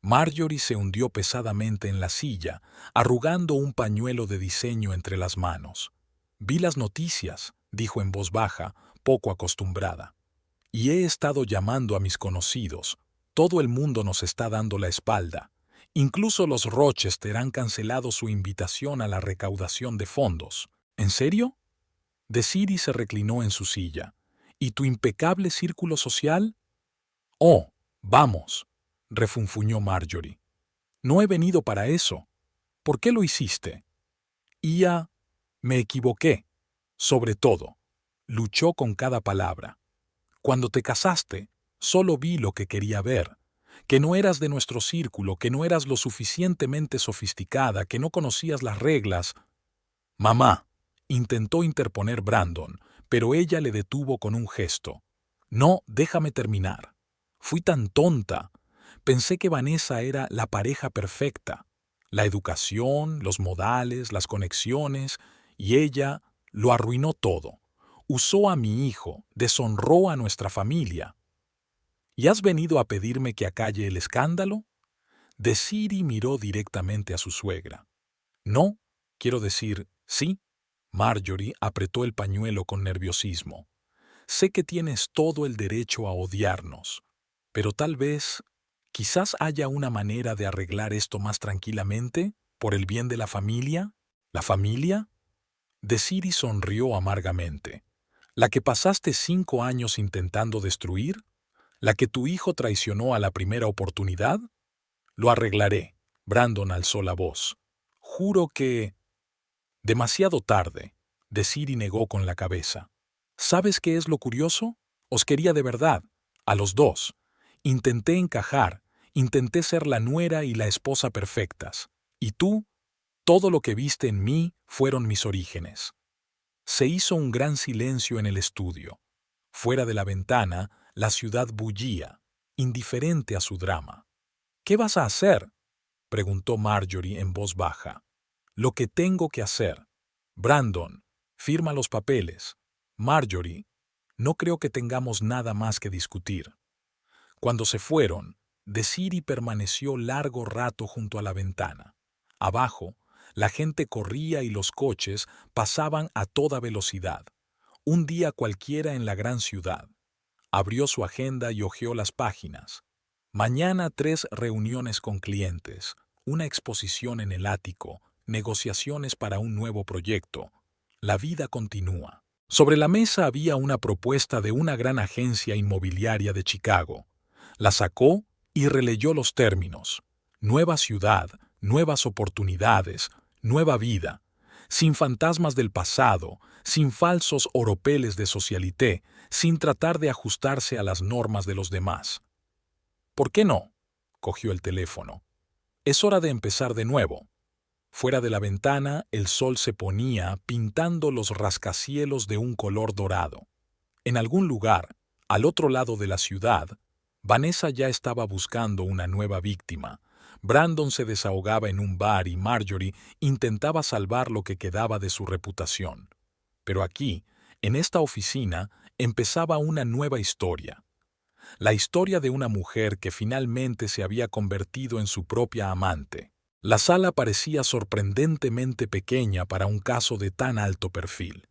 Marjorie se hundió pesadamente en la silla, arrugando un pañuelo de diseño entre las manos. «Vi las noticias», dijo en voz baja, poco acostumbrada. «Y he estado llamando a mis conocidos. Todo el mundo nos está dando la espalda. Incluso los Rochester han cancelado su invitación a la recaudación de fondos». «¿En serio?» Desiree se reclinó en su silla. «¿Y tu impecable círculo social?» «Oh, vamos», refunfuñó Marjorie. «No he venido para eso. ¿Por qué lo hiciste?» Me equivoqué. Sobre todo. Luchó con cada palabra. Cuando te casaste, Solo vi lo que quería ver, que no eras de nuestro círculo, que no eras lo suficientemente sofisticada, que no conocías las reglas. Mamá, intentó interponer Brandon, pero ella le detuvo con un gesto. No, déjame terminar. Fui tan tonta. Pensé que Vanessa era la pareja perfecta. La educación, los modales, las conexiones, y ella lo arruinó todo. Usó a mi hijo, deshonró a nuestra familia. ¿Y has venido a pedirme que acalle el escándalo? Desiree miró directamente a su suegra. No, quiero decir, sí. Marjorie apretó el pañuelo con nerviosismo. Sé que tienes todo el derecho a odiarnos, pero tal vez, quizás haya una manera de arreglar esto más tranquilamente, por el bien de la familia. ¿La familia? Desiree sonrió amargamente. ¿La que pasaste 5 años intentando destruir? ¿La que tu hijo traicionó a la primera oportunidad? Lo arreglaré. Brandon alzó la voz. Juro que... Demasiado tarde. Desiree negó con la cabeza. ¿Sabes qué es lo curioso? Os quería de verdad, a los dos. Intenté encajar, intenté ser la nuera y la esposa perfectas. Y tú, todo lo que viste en mí fueron mis orígenes. Se hizo un gran silencio en el estudio. Fuera de la ventana, la ciudad bullía, indiferente a su drama. ¿Qué vas a hacer?, preguntó Marjorie en voz baja. Lo que tengo que hacer. Brandon, firma los papeles. Marjorie, no creo que tengamos nada más que discutir. Cuando se fueron, Desiree permaneció largo rato junto a la ventana. Abajo, la gente corría y los coches pasaban a toda velocidad. Un día cualquiera en la gran ciudad. Abrió su agenda y hojeó las páginas. Mañana 3 reuniones con clientes, una exposición en el ático, negociaciones para un nuevo proyecto. La vida continúa. Sobre la mesa había una propuesta de una gran agencia inmobiliaria de Chicago. La sacó y releyó los términos. Nueva ciudad, nuevas oportunidades, nueva vida. Sin fantasmas del pasado, sin falsos oropeles de socialité, sin tratar de ajustarse a las normas de los demás. ¿Por qué no? Cogió el teléfono. Es hora de empezar de nuevo. Fuera de la ventana, el sol se ponía pintando los rascacielos de un color dorado. En algún lugar, al otro lado de la ciudad, Vanessa ya estaba buscando una nueva víctima. Brandon se desahogaba en un bar y Marjorie intentaba salvar lo que quedaba de su reputación. Pero aquí, en esta oficina, empezaba una nueva historia. La historia de una mujer que finalmente se había convertido en su propia amante. La sala parecía sorprendentemente pequeña para un caso de tan alto perfil.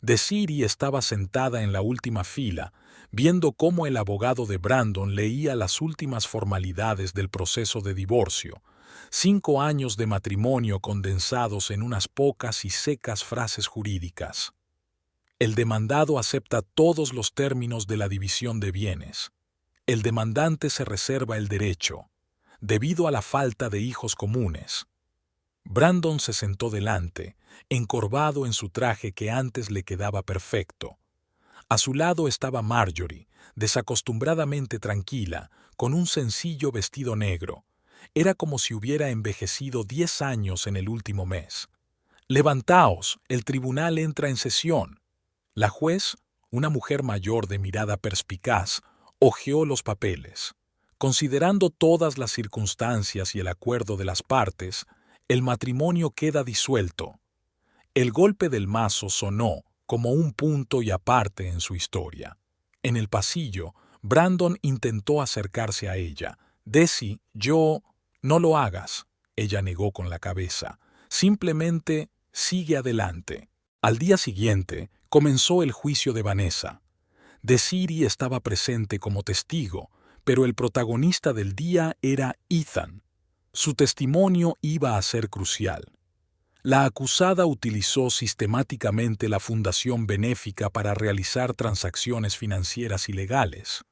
Desiree estaba sentada en la última fila, viendo cómo el abogado de Brandon leía las últimas formalidades del proceso de divorcio, 5 años de matrimonio condensados en unas pocas y secas frases jurídicas. El demandado acepta todos los términos de la división de bienes. El demandante se reserva el derecho, debido a la falta de hijos comunes. Brandon se sentó delante, encorvado en su traje que antes le quedaba perfecto. A su lado estaba Marjorie, desacostumbradamente tranquila, con un sencillo vestido negro. Era como si hubiera envejecido 10 años en el último mes. «Levantaos, el tribunal entra en sesión». La juez, una mujer mayor de mirada perspicaz, hojeó los papeles. Considerando todas las circunstancias y el acuerdo de las partes, el matrimonio queda disuelto. El golpe del mazo sonó como un punto y aparte en su historia. En el pasillo, Brandon intentó acercarse a ella. «Desi, yo... No lo hagas», ella negó con la cabeza. «Simplemente sigue adelante». Al día siguiente, comenzó el juicio de Vanessa. Desiree estaba presente como testigo, pero el protagonista del día era Ethan. Su testimonio iba a ser crucial. La acusada utilizó sistemáticamente la fundación benéfica para realizar transacciones financieras ilegales.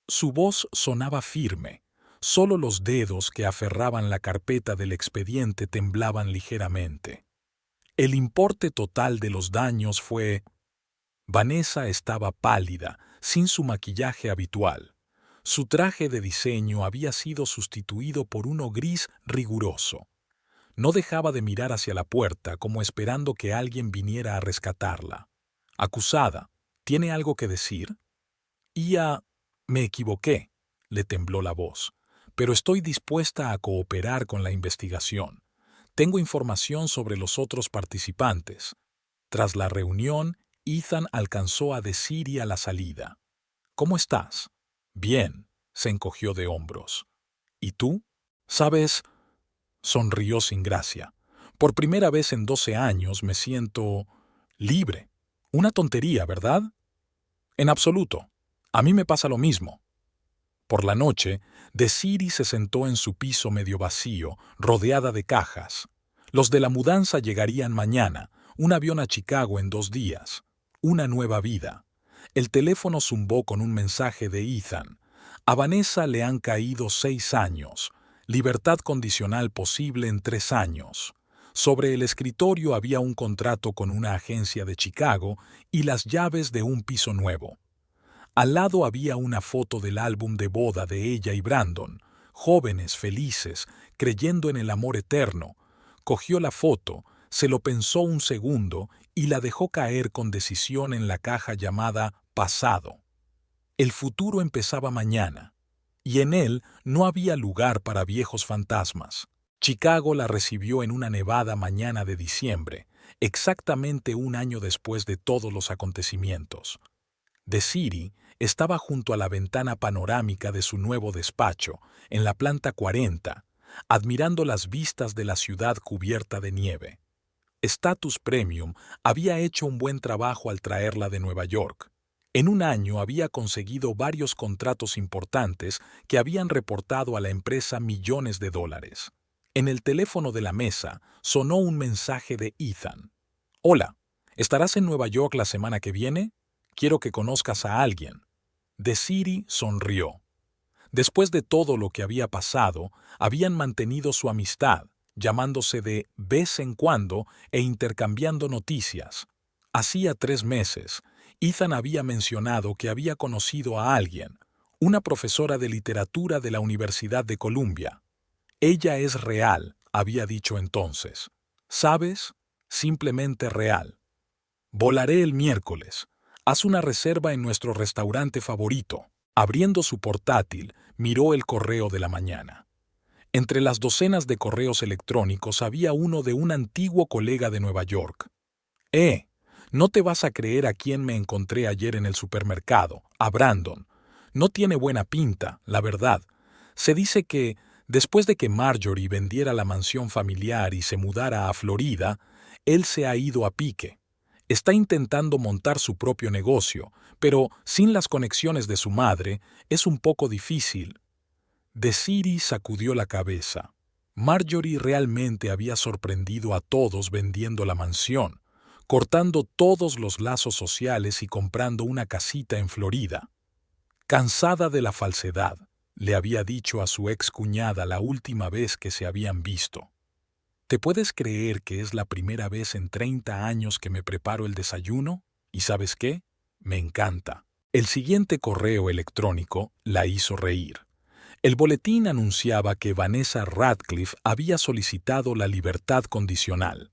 Su voz sonaba firme. Solo los dedos que aferraban la carpeta del expediente temblaban ligeramente. El importe total de los daños fue... Vanessa estaba pálida, sin su maquillaje habitual. Su traje de diseño había sido sustituido por uno gris riguroso. No dejaba de mirar hacia la puerta como esperando que alguien viniera a rescatarla. Acusada, ¿tiene algo que decir? Me equivoqué, le tembló la voz, pero estoy dispuesta a cooperar con la investigación. Tengo información sobre los otros participantes. Tras la reunión, Ethan alcanzó a Desiree a la salida. ¿Cómo estás? Bien, se encogió de hombros. ¿Y tú? ¿Sabes? Sonrió sin gracia. Por primera vez en 12 años me siento libre. Una tontería, ¿verdad? En absoluto. A mí me pasa lo mismo. Por la noche, Desiree se sentó en su piso medio vacío, rodeada de cajas. Los de la mudanza llegarían mañana, un avión a Chicago en 2 días. Una nueva vida. El teléfono zumbó con un mensaje de Ethan. A Vanessa le han caído 6 años. Libertad condicional posible en 3 años. Sobre el escritorio había un contrato con una agencia de Chicago y las llaves de un piso nuevo. Al lado había una foto del álbum de boda de ella y Brandon, jóvenes, felices, creyendo en el amor eterno. Cogió la foto, se lo pensó un segundo y la dejó caer con decisión en la caja llamada pasado. El futuro empezaba mañana, y en él no había lugar para viejos fantasmas. Chicago la recibió en una nevada mañana de diciembre, exactamente un año después de todos los acontecimientos. Desiree estaba junto a la ventana panorámica de su nuevo despacho, en la planta 40, admirando las vistas de la ciudad cubierta de nieve. Status Premium había hecho un buen trabajo al traerla de Nueva York. En un año había conseguido varios contratos importantes que habían reportado a la empresa millones de dólares. En el teléfono de la mesa sonó un mensaje de Ethan. «Hola, ¿estarás en Nueva York la semana que viene? Quiero que conozcas a alguien». Desiree sonrió. Después de todo lo que había pasado, habían mantenido su amistad, llamándose de vez en cuando e intercambiando noticias. Hacía 3 meses, Ethan había mencionado que había conocido a alguien, una profesora de literatura de la Universidad de Columbia. «Ella es real», había dicho entonces. «¿Sabes? Simplemente real. Volaré el miércoles. Haz una reserva en nuestro restaurante favorito». Abriendo su portátil, miró el correo de la mañana. Entre las docenas de correos electrónicos había uno de un antiguo colega de Nueva York. No te vas a creer a quién me encontré ayer en el supermercado, a Brandon. No tiene buena pinta, la verdad. Se dice que, después de que Marjorie vendiera la mansión familiar y se mudara a Florida, él se ha ido a pique. Está intentando montar su propio negocio, pero sin las conexiones de su madre es un poco difícil. Desiree sacudió la cabeza. Marjorie realmente había sorprendido a todos vendiendo la mansión, cortando todos los lazos sociales y comprando una casita en Florida. Cansada de la falsedad, le había dicho a su excuñada la última vez que se habían visto. ¿Te puedes creer que es la primera vez en 30 años que me preparo el desayuno? ¿Y sabes qué? Me encanta. El siguiente correo electrónico la hizo reír. El boletín anunciaba que Vanessa Radcliffe había solicitado la libertad condicional.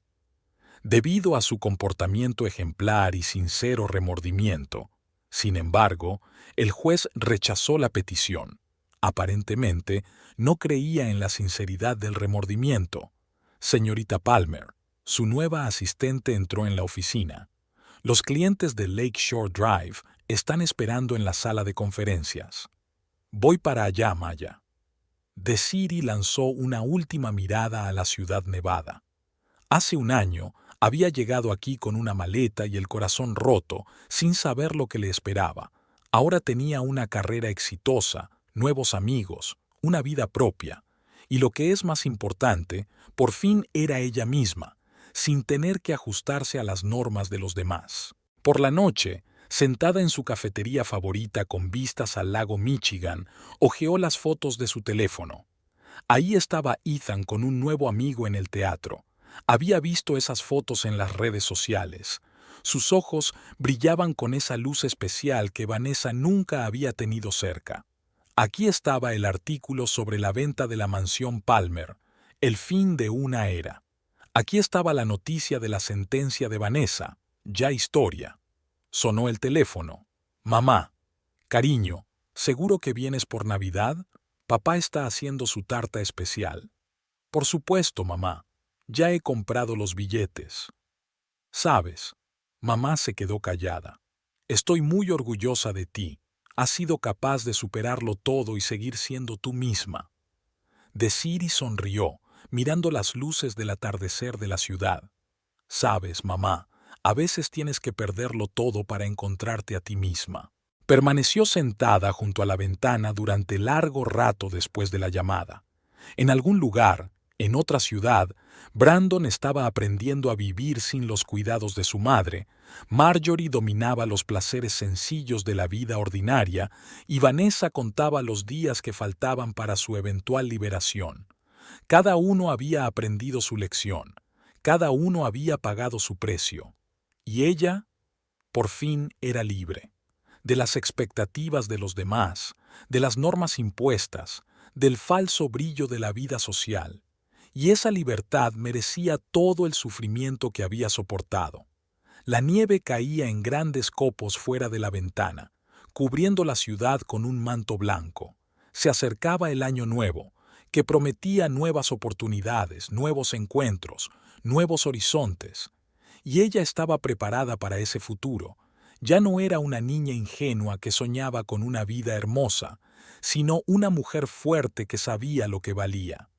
Debido a su comportamiento ejemplar y sincero remordimiento, sin embargo, el juez rechazó la petición. Aparentemente, no creía en la sinceridad del remordimiento. Señorita Palmer, su nueva asistente entró en la oficina. Los clientes de Lakeshore Drive están esperando en la sala de conferencias. Voy para allá, Maya. Desiree lanzó una última mirada a la ciudad nevada. Hace un año había llegado aquí con una maleta y el corazón roto, sin saber lo que le esperaba. Ahora tenía una carrera exitosa, nuevos amigos, una vida propia. Y lo que es más importante, por fin era ella misma, sin tener que ajustarse a las normas de los demás. Por la noche, sentada en su cafetería favorita con vistas al lago Michigan, hojeó las fotos de su teléfono. Ahí estaba Ethan con un nuevo amigo en el teatro. Había visto esas fotos en las redes sociales. Sus ojos brillaban con esa luz especial que Vanessa nunca había tenido cerca. Aquí estaba el artículo sobre la venta de la mansión Palmer, el fin de una era. Aquí estaba la noticia de la sentencia de Vanessa, ya historia. Sonó el teléfono. Mamá. Cariño, ¿seguro que vienes por Navidad? Papá está haciendo su tarta especial. Por supuesto, mamá. Ya he comprado los billetes. Sabes, mamá se quedó callada. Estoy muy orgullosa de ti. Has sido capaz de superarlo todo y seguir siendo tú misma. Desiree sonrió, mirando las luces del atardecer de la ciudad. Sabes, mamá, a veces tienes que perderlo todo para encontrarte a ti misma. Permaneció sentada junto a la ventana durante largo rato después de la llamada. En algún lugar, en otra ciudad, Brandon estaba aprendiendo a vivir sin los cuidados de su madre, Marjorie dominaba los placeres sencillos de la vida ordinaria y Vanessa contaba los días que faltaban para su eventual liberación. Cada uno había aprendido su lección, cada uno había pagado su precio. Y ella, por fin, era libre. De las expectativas de los demás, de las normas impuestas, del falso brillo de la vida social. Y esa libertad merecía todo el sufrimiento que había soportado. La nieve caía en grandes copos fuera de la ventana, cubriendo la ciudad con un manto blanco. Se acercaba el año nuevo, que prometía nuevas oportunidades, nuevos encuentros, nuevos horizontes. Y ella estaba preparada para ese futuro. Ya no era una niña ingenua que soñaba con una vida hermosa, sino una mujer fuerte que sabía lo que valía.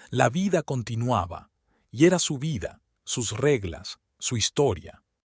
La vida continuaba, y era su vida, sus reglas, su historia.